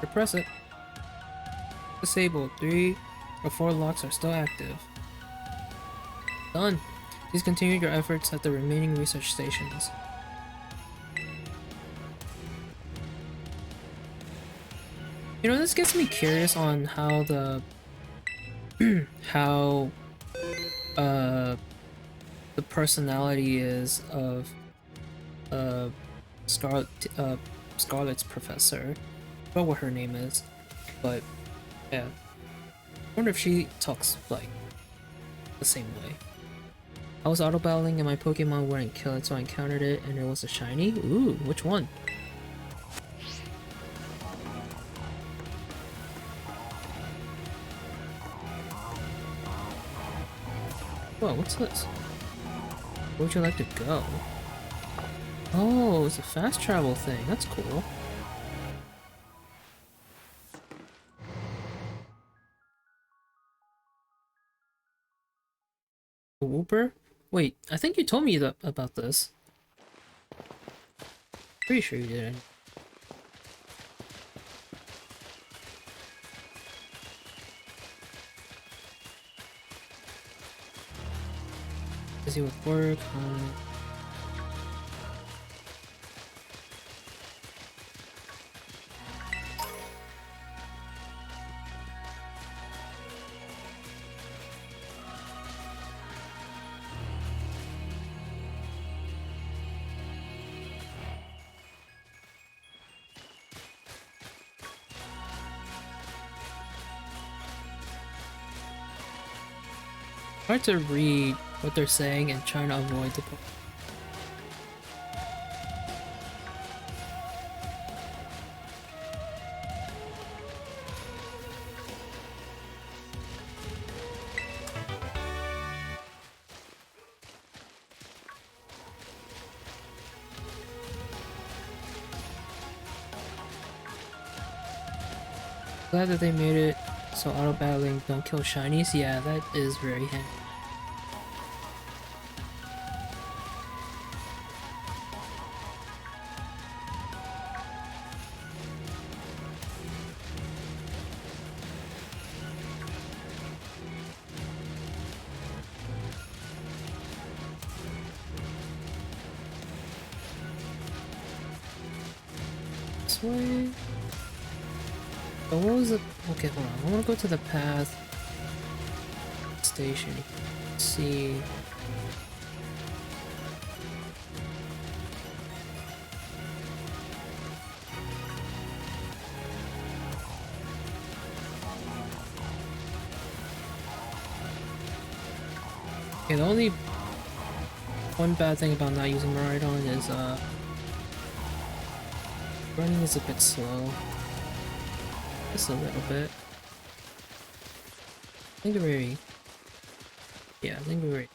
Repress it. Disabled. 3 or 4 locks are still active. Done. Please continue your efforts at the remaining research stations. You know, this gets me curious on how the how the personality is of Scarlet's professor. I forgot what her name is, but yeah. I wonder if she talks like the same way. I was auto battling and my Pokemon wouldn't kill it, so I encountered it and it was a shiny. Ooh, which one? Whoa, what's this? Where would you like to go? Oh, it's a fast travel thing. That's cool. A Whooper? Wait, I think you told me that about this. Pretty sure you did. Busy with work. Hard to read what they're saying and trying to avoid the. Glad that they made it so auto battling don't kill shinies. Yeah, that is very handy. This way. But what was the? Okay, hold on. I want to go to the path station. Let's see. Okay, the only one bad thing about not using Maridon is running is a bit slow. Just a little bit. Lingerie. Yeah, Lingerie.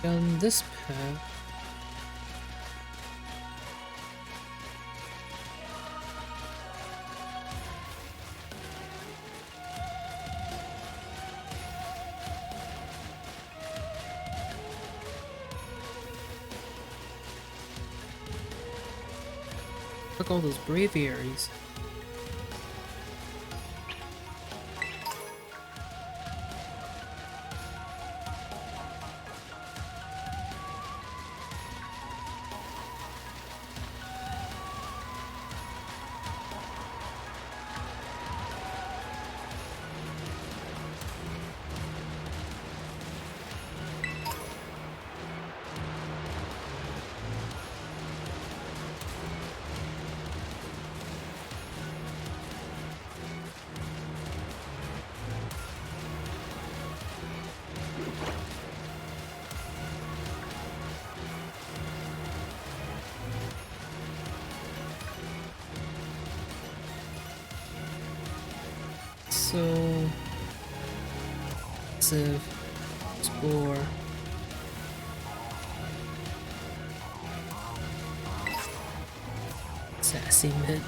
Down this path. Look at all those braviaries. So, Civ, Explore. Sassy Mint.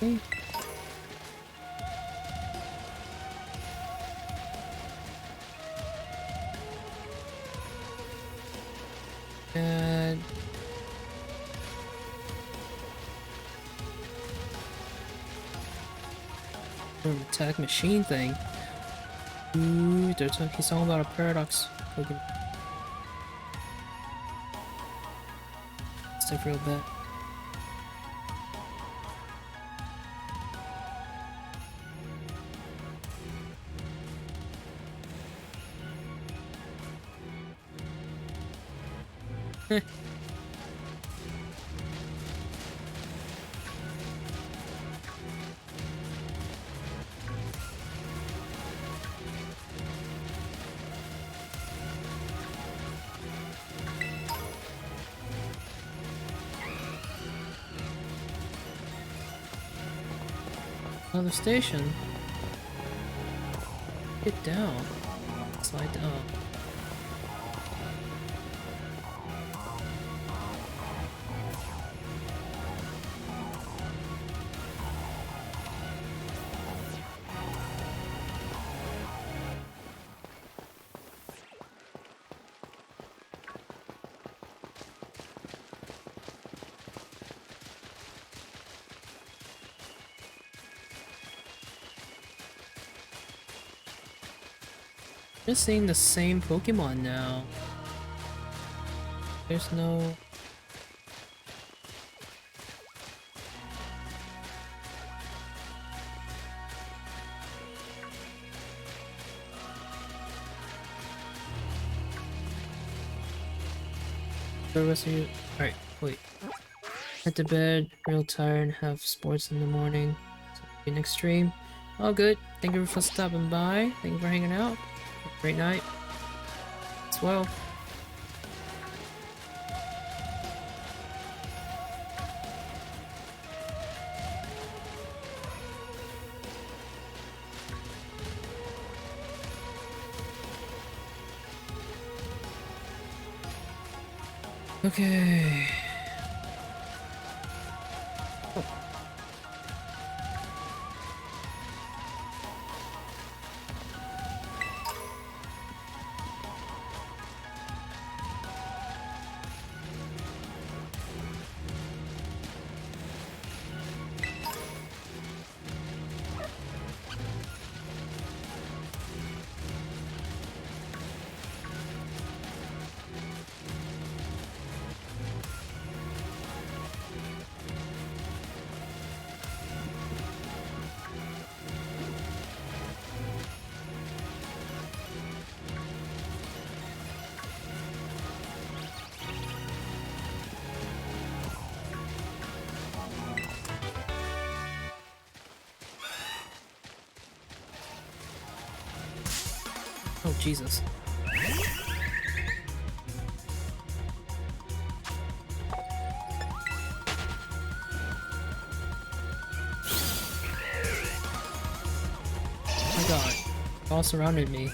Okay. And attack machine thing. Ooh, he's talking about a paradox Pokemon. It's a real bet. Heh. Another station. Get down. Slide down. Just seeing the same Pokemon now. There's no... The rest of you... Alright, wait. Head to bed, real tired, and have sports in the morning. So, see you next stream. All good. Thank you for stopping by. Thank you for hanging out. Have a great night. As well. Okay. Oh. Oh, Jesus. Oh my god. All surrounded me.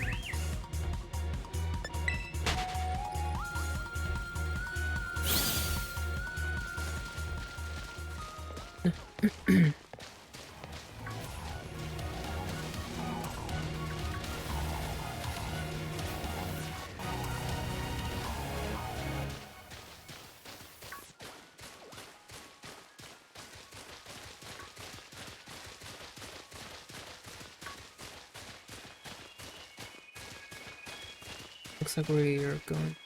Looks like we are going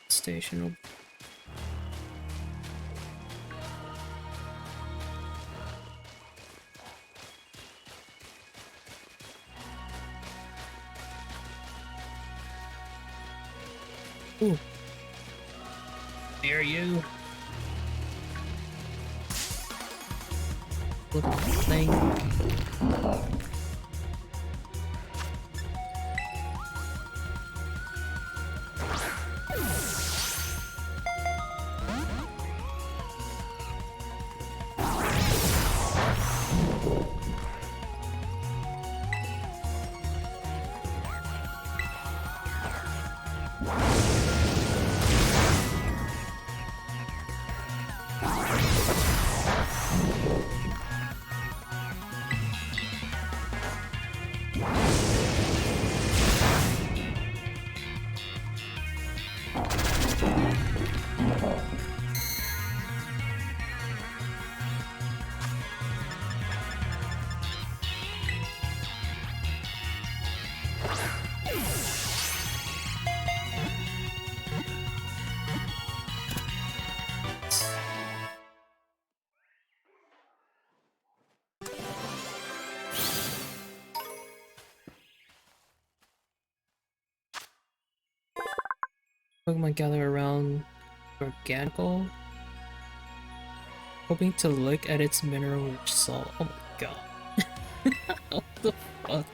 station. Ooh. Dare you? Look at that thing. Pokemon gather around Organical, hoping to look at its mineral-rich salt. Oh my god. What the fuck?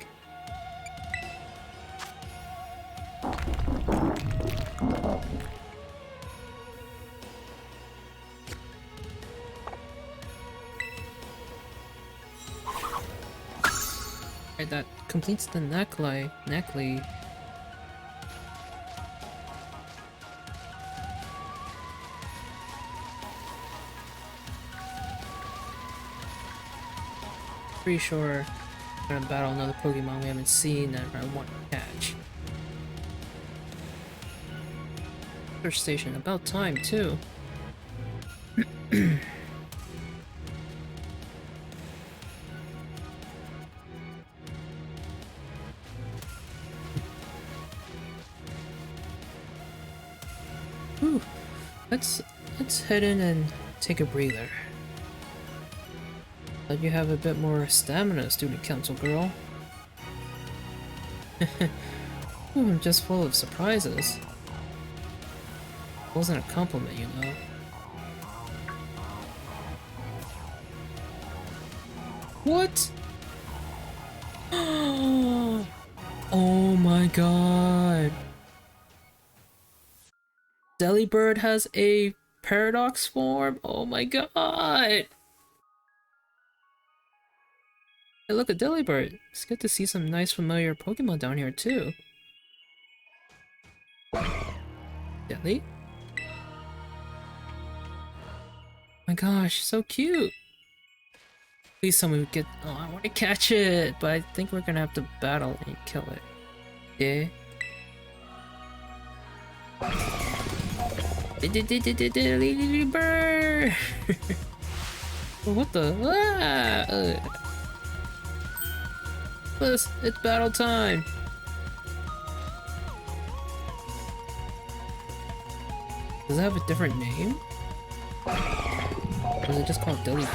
Alright, that completes the Necklace. Pretty sure I'm gonna battle another Pokemon we haven't seen that I want to catch. Search station, about time too. Whew. Let's head in and take a breather. Let you have a bit more stamina, student council girl. I'm just full of surprises. Wasn't a compliment, you know. What? Oh my god. Delibird has a paradox form? Oh my god. Hey, look at Delibird. It's good to see some nice familiar Pokemon down here too. Deli? My gosh, so cute. Please tell me we get. Oh, I want to catch it, but I think we're gonna have to battle and kill it. Yeah. Delibird! What the? Ah! It's battle time! Does it have a different name? Or is it just called Delibird?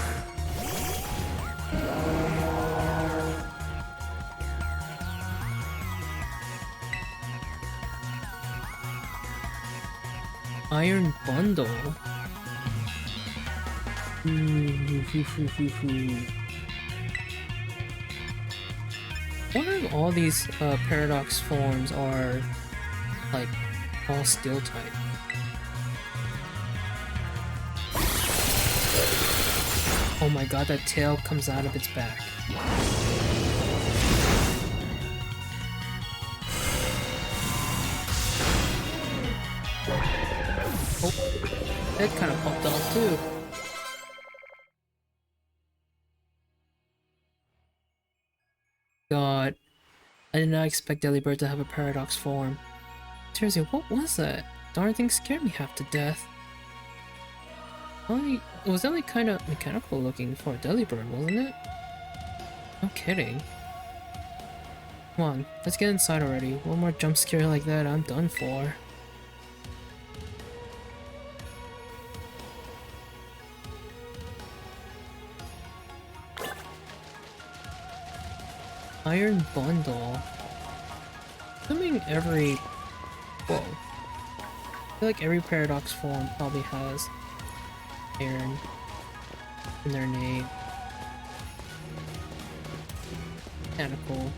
Iron Bundle? What if all these paradox forms are like all steel type? Oh my god, that tail comes out of its back. Oh, that kind of popped off too. God, I did not expect Delibird to have a paradox form. Seriously, what was that? Darn thing scared me half to death. It was only kind of mechanical looking for a Delibird, wasn't it? No kidding. Come on, let's get inside already. One more jump scare like that, I'm done for. Iron Bundle. Assuming every... Whoa. I feel like every paradox form probably has iron in their name. Mechanical.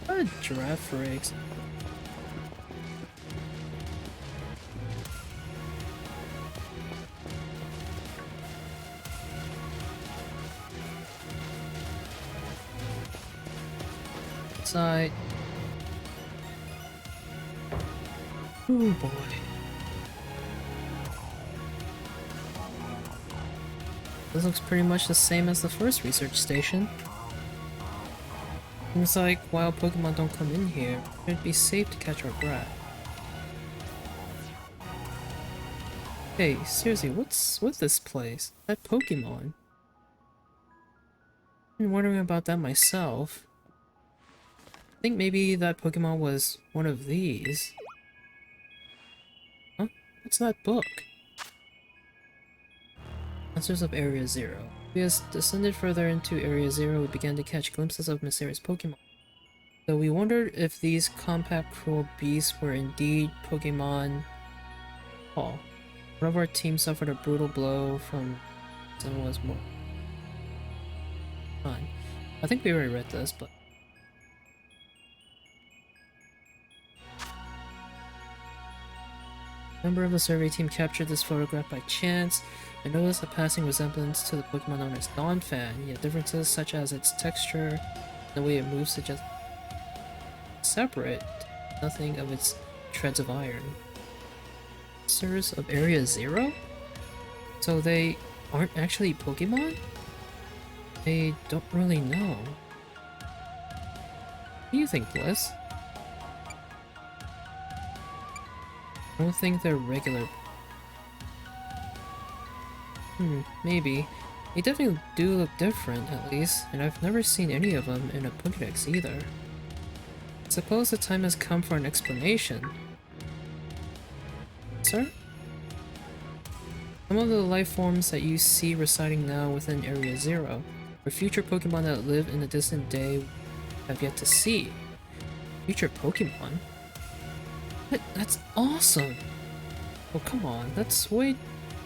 What a giraffe rigs. Side. Oh boy. This looks pretty much the same as the first research station. Seems like wild Pokemon don't come in here, it'd be safe to catch our brat. Hey, seriously, what's with this place? That Pokemon? I've been wondering about that myself. I think maybe that Pokemon was one of these. Huh? What's that book? Monsters of Area Zero. We as descended further into Area Zero, we began to catch glimpses of mysterious Pokemon. So we wondered if these compact, cruel beasts were indeed Pokemon. One of our team suffered a brutal blow from someone was more. Fine. I think we already read this, but a member of the survey team captured this photograph by chance and noticed a passing resemblance to the Pokemon known as Donphan, yet differences such as its texture and the way it moves suggest separate, nothing of its treads of iron. Monsters of Area Zero? So they aren't actually Pokemon? I don't really know. What do you think, Bliss? I don't think they're regular. Maybe. They definitely do look different, at least, and I've never seen any of them in a Pokédex either. I suppose the time has come for an explanation. Sir? Some of the life forms that you see residing now within Area Zero are future Pokemon that live in a distant day we have yet to see. Future Pokemon? What? That's awesome! Oh, come on, that's way...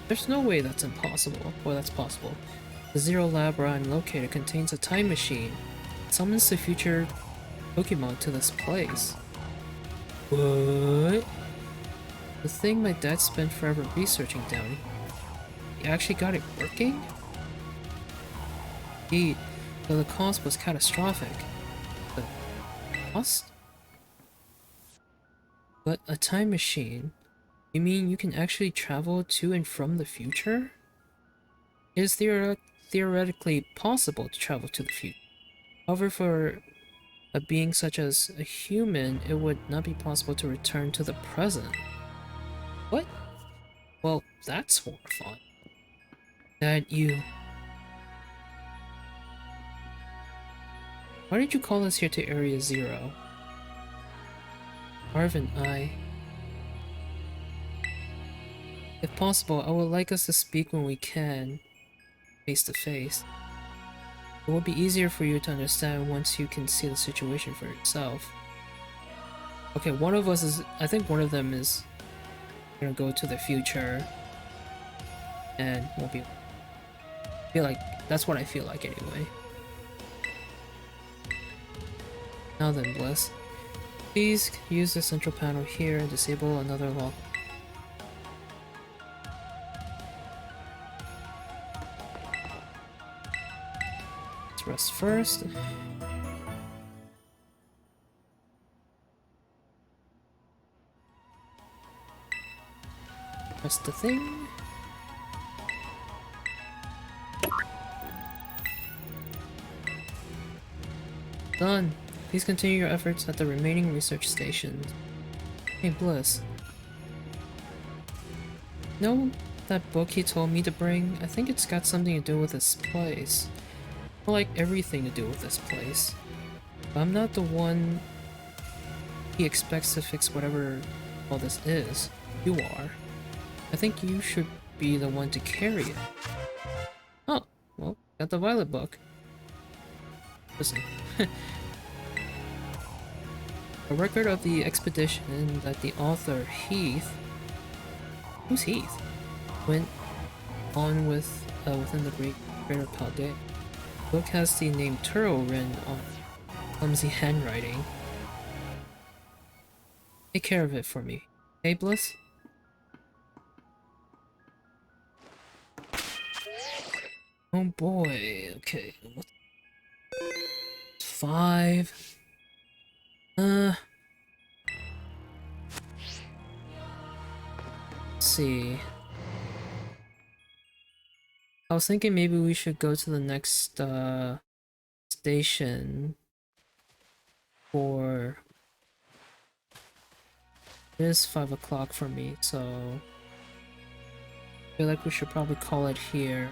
There's no way that's impossible. Or that's possible. The Zero Lab where I'm located contains a time machine. It summons the future Pokemon to this place. What? The thing my dad spent forever researching down. He actually got it working? Indeed, though the cost was catastrophic. The cost? But a time machine? You mean you can actually travel to and from the future? It is theoretically possible to travel to the future. However, for a being such as a human, it would not be possible to return to the present. What? Well, that's horrifying. Dad, you... Why did you call us here to Area Zero? Marvin, If possible, I would like us to speak when we can, face to face. It will be easier for you to understand once you can see the situation for yourself. Okay, one of us is... I think one of them is gonna go to the future and won't be... I feel like... That's what I feel like anyway. Now then, Bliss. Please use the central panel here and disable another lock. Let's rest first. Press the thing. Done. Please continue your efforts at the remaining research stations. Hey, Bliss. Know that book he told me to bring? I think it's got something to do with this place. I like everything to do with this place. But I'm not the one he expects to fix whatever all this is. You are. I think you should be the one to carry it. Oh, well, got the Violet book. Listen. A record of the expedition that the author, Heath... Who's Heath? Went on with within the Greater Paldea. The book has the name Turo written on clumsy handwriting. Take care of it for me. Hey, Bliss? Oh boy, okay. What? 5... Let's see. I was thinking maybe we should go to the next station for... It is 5 o'clock for me, so I feel like we should probably call it here.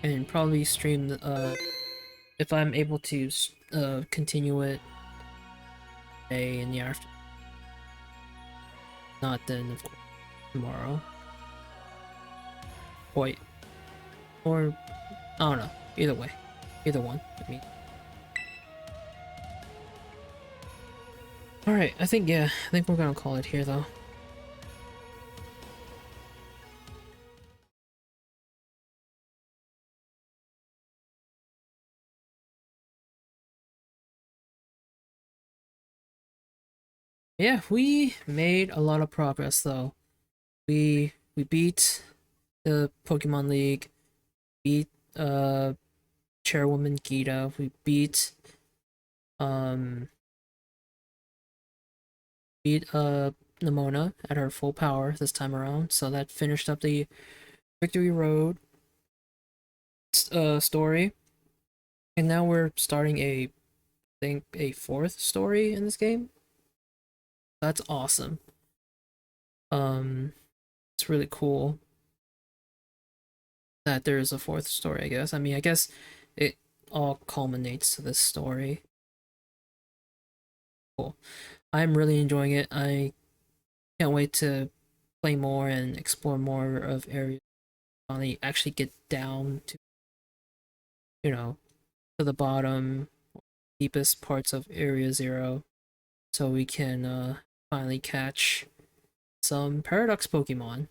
And probably stream the, if I'm able to continue it today in the afternoon. Not then, of course, tomorrow. Wait. Or, I don't know. Either way. Either one. I mean. Alright, I think we're gonna call it here though. Yeah, we made a lot of progress though. We beat the Pokemon League, beat Chairwoman Gita, we um beat Nemona at her full power this time around, so that finished up the Victory Road story. And now we're starting a fourth story in this game. That's awesome. It's really cool that there is a fourth story, I guess. I mean, I guess it all culminates to this story. Cool. I'm really enjoying it. I can't wait to play more and explore more of areas. Finally, actually get down to, you know, to the bottom, deepest parts of Area Zero, so we can finally catch some Paradox Pokemon.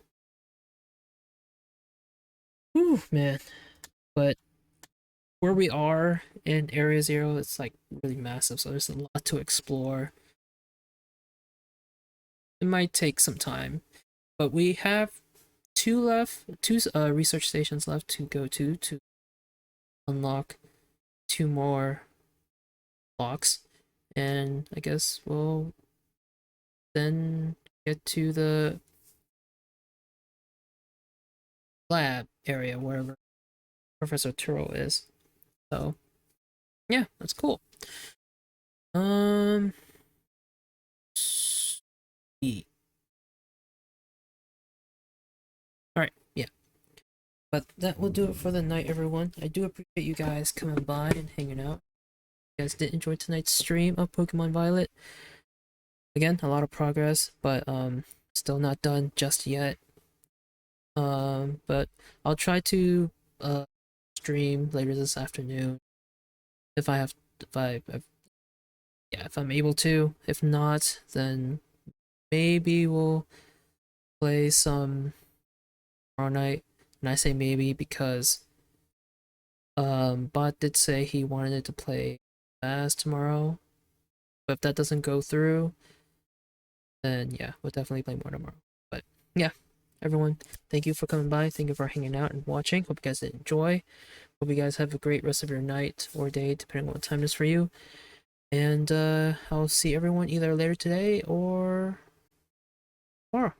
Whew, man. But where we are in Area Zero, it's like really massive, so there's a lot to explore. It might take some time, but we have two research stations left to go to unlock two more blocks, and I guess we'll then get to the lab area wherever Professor Turo is. So yeah, that's cool. See. Alright, yeah. But that will do it for the night, everyone. I do appreciate you guys coming by and hanging out. If you guys did enjoy tonight's stream of Pokemon Violet. Again, a lot of progress, but still not done just yet. But I'll try to stream later this afternoon if I'm able to. If not, then maybe we'll play some tomorrow night. And I say maybe because Bot did say he wanted to play Baz tomorrow. But if that doesn't go through, then yeah, we'll definitely play more tomorrow. But yeah, everyone, thank you for coming by. Thank you for hanging out and watching. Hope you guys did enjoy. Hope you guys have a great rest of your night or day, depending on what time it is for you. And I'll see everyone either later today or tomorrow.